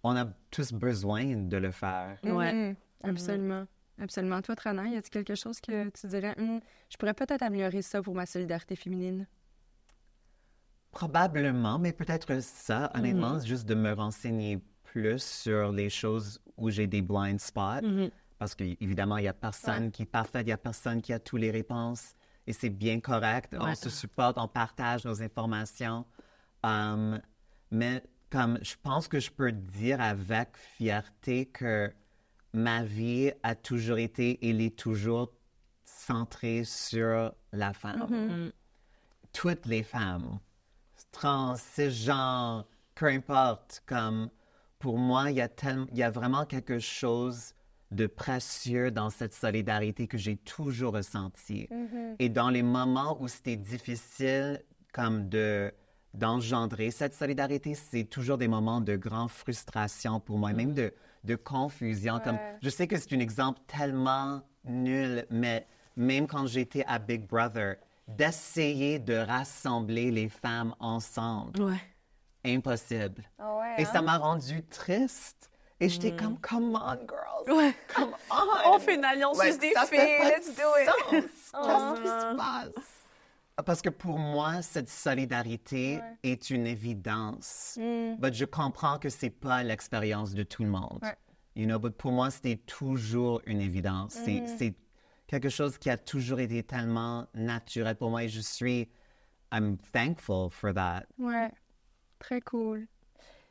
On a tous besoin de le faire. Oui, absolument. Absolument. Toi, Trana, y a-t-il quelque chose que tu dirais, je pourrais peut-être améliorer ça pour ma solidarité féminine? Probablement, mais peut-être ça, honnêtement, juste de me renseigner plus sur les choses où j'ai des blind spots. Parce qu'évidemment, il n'y a personne qui est parfait, il n'y a personne qui a toutes les réponses. Et c'est bien correct. On se supporte, on partage nos informations. Mais comme je pense que je peux dire avec fierté que ma vie a toujours été, elle est toujours centrée sur la femme. Toutes les femmes, trans, cisgenres, peu importe, comme pour moi, il y a vraiment quelque chose de précieux dans cette solidarité que j'ai toujours ressentie. Et dans les moments où c'était difficile comme d'engendrer cette solidarité, c'est toujours des moments de grande frustration pour moi, même de confusion. Comme, je sais que c'est un exemple tellement nul, mais même quand j'étais à Big Brother, d'essayer de rassembler les femmes ensemble, impossible. Et ça m'a rendue triste. Et j'étais comme, come on, girls, come on. On fait une alliance juste des filles, let's do it. Qu'est-ce qui se passe? Parce que pour moi, cette solidarité est une évidence. Mais je comprends que c'est pas l'expérience de tout le monde. You know, but pour moi, c'était toujours une évidence. C'est quelque chose qui a toujours été tellement naturel pour moi et I'm thankful for that. Ouais, très cool.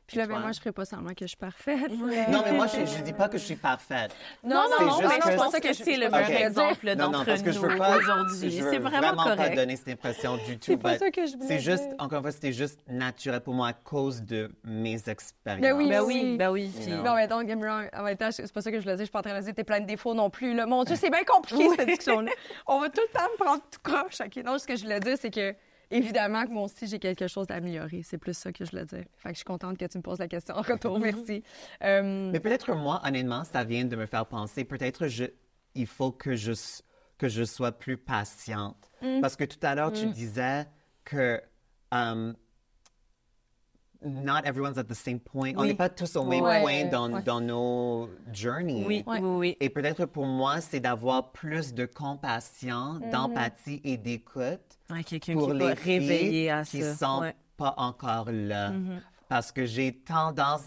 Puis là, moi, je ferais pas semblant que je suis parfaite. Non, mais moi, je dis pas que je suis parfaite. Non, c'est pour ça que c'est le meilleur exemple d'entre nous aujourd'hui. C'est vraiment correct. Pas donner cette impression du tout. C'est pas ça que je voulais dire. Encore une fois, c'était juste naturel pour moi à cause de mes expériences. Ben oui. Non, mais don't get me wrong. En même temps, c'est pas ça que je voulais dire. Je suis pas en train de dire t'es plein de défauts non plus. Là. Mon Dieu, c'est bien compliqué, cette discussion-là. On va tout le temps me prendre tout croche. Okay? Non, ce que je voulais dire, c'est que évidemment que moi aussi, j'ai quelque chose à améliorer. C'est plus ça que je voulais dire. Fait que je suis contente que tu me poses la question en retour. Merci. Mais peut-être moi, honnêtement, ça vient de me faire penser. Peut-être il faut que je sois plus patiente. Parce que tout à l'heure, tu disais que not everyone's at the same point. On n'est pas tous au même point dans nos journeys. Oui. Et peut-être pour moi, c'est d'avoir plus de compassion, d'empathie et d'écoute quelqu'un pour qui les va réveiller à qui ça. sont pas encore là. Parce que j'ai tendance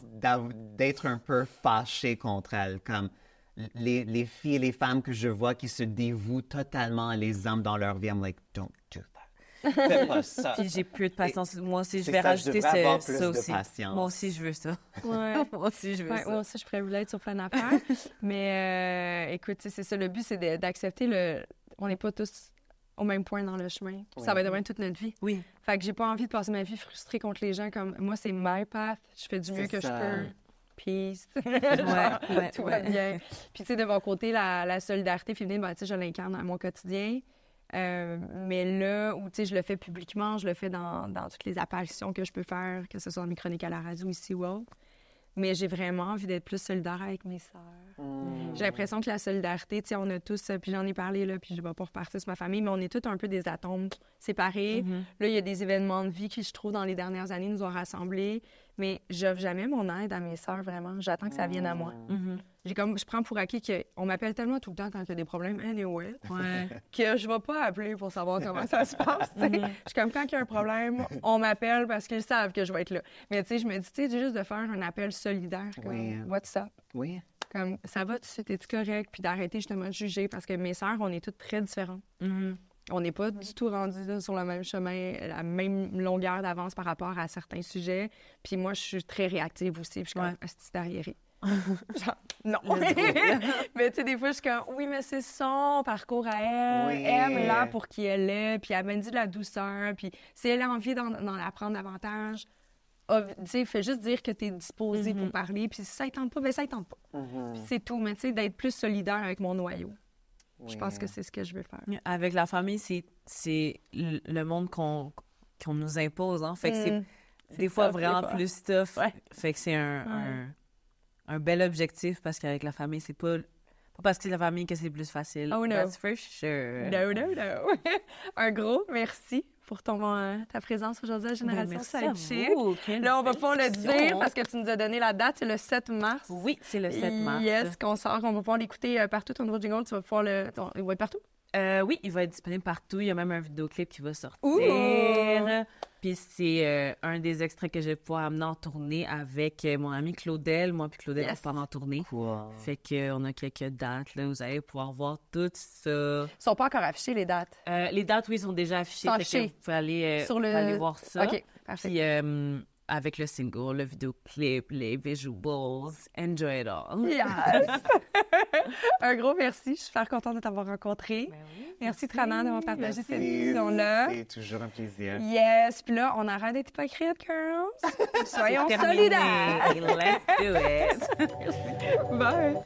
d'être un peu fâchée contre elles, comme les filles et les femmes que je vois qui se dévouent totalement à les hommes dans leur vie. I'm like, don't do that. Fais pas ça. Puis j'ai plus de patience. Moi aussi, je vais ça, rajouter ça aussi. Patience. Moi aussi, je veux ça. Ouais. Moi aussi, je veux ça. Moi aussi, je pourrais relater sur plein d'affaires. Mais écoute, c'est ça. Le but, c'est d'accepter on n'est pas tous au même point dans le chemin. Ça va être de même toute notre vie. Oui. Fait que j'ai pas envie de passer ma vie frustrée contre les gens comme moi, c'est my path. Je fais du mieux que je peux. Peace. Tout va bien. Puis, tu sais, de mon côté, la solidarité féminine, ben, tu sais, je l'incarne dans mon quotidien. Mais là où, tu sais, je le fais publiquement, je le fais dans toutes les apparitions que je peux faire, que ce soit dans mes chroniques à la radio ici ou autre. Mais j'ai vraiment envie d'être plus solidaire avec mes sœurs. J'ai l'impression que la solidarité, tu sais, on a tous, puis j'en ai parlé, là, puis je vais pas repartir sur ma famille, mais on est tous un peu des atomes séparés. Là, il y a des événements de vie qui, je trouve, dans les dernières années, nous ont rassemblés. Mais j'offre jamais mon aide à mes sœurs, vraiment. J'attends que ça vienne à moi. Je prends pour acquis qu'on m'appelle tellement tout le temps quand il y a des problèmes, anyway, que je vais pas appeler pour savoir comment ça se passe. Je suis comme, quand il y a un problème, on m'appelle parce qu'ils savent que je vais être là. Mais tu sais, je me dis, tu sais, juste de faire un appel solidaire, comme, what's up? Oui. Comme, ça va, t'es-tu correct? Puis d'arrêter justement de juger, parce que mes sœurs, on est toutes très différentes. On n'est pas du tout rendus sur le même chemin, la même longueur d'avance par rapport à certains sujets. Puis moi, je suis très réactive aussi. Puis je suis comme, c'est arriéré. Genre, non. Mais tu sais, des fois, je suis comme, oui, mais c'est son parcours à elle. Aime-la pour qui elle est. Puis elle m'a dit de la douceur. Puis si elle a envie d'en apprendre davantage, tu sais, fais juste dire que tu es disposée pour parler. Puis si ça ne tente pas, bien, ça ne tente pas. Puis c'est tout. Mais tu sais, d'être plus solidaire avec mon noyau. Je pense que c'est ce que je veux faire. Avec la famille, c'est le monde qu'on nous impose. Hein? Fait que c'est des fois vraiment plus tough. Fait que c'est un bel objectif parce qu'avec la famille, c'est pas parce que c'est la famille que c'est plus facile. Oh no. That's for sure. No. Un gros merci pour ta présence aujourd'hui à Génération Sidechick. Là, on va pouvoir le dire parce que tu nous as donné la date, c'est le 7 mars. Oui, c'est le 7 mars. Yes, qu'on sort, on va pouvoir l'écouter partout. Ton nouveau jingle, tu vas pouvoir il va être partout? Oui, il va être disponible partout. Il y a même un vidéoclip qui va sortir. Puis c'est un des extraits que je vais pouvoir amener en tournée avec mon amie Claudel. Moi puis Claudel, on part en tournée. Cool. Fait qu'on a quelques dates. Là, vous allez pouvoir voir tout ça. Ils sont pas encore affichés, les dates? Les dates, oui, sont déjà affichées. Vous pouvez aller voir ça. OK, parfait. Puis avec le single, le vidéoclip, les visuals, enjoy it all. Yes! Un gros merci. Je suis super contente de t'avoir rencontré. Merci, Trana, d'avoir partagé cette émission-là. C'est toujours un plaisir. Yes! Puis là, on arrête d'être hypocrite, girls. Soyons solidaires! Let's do it! Bye!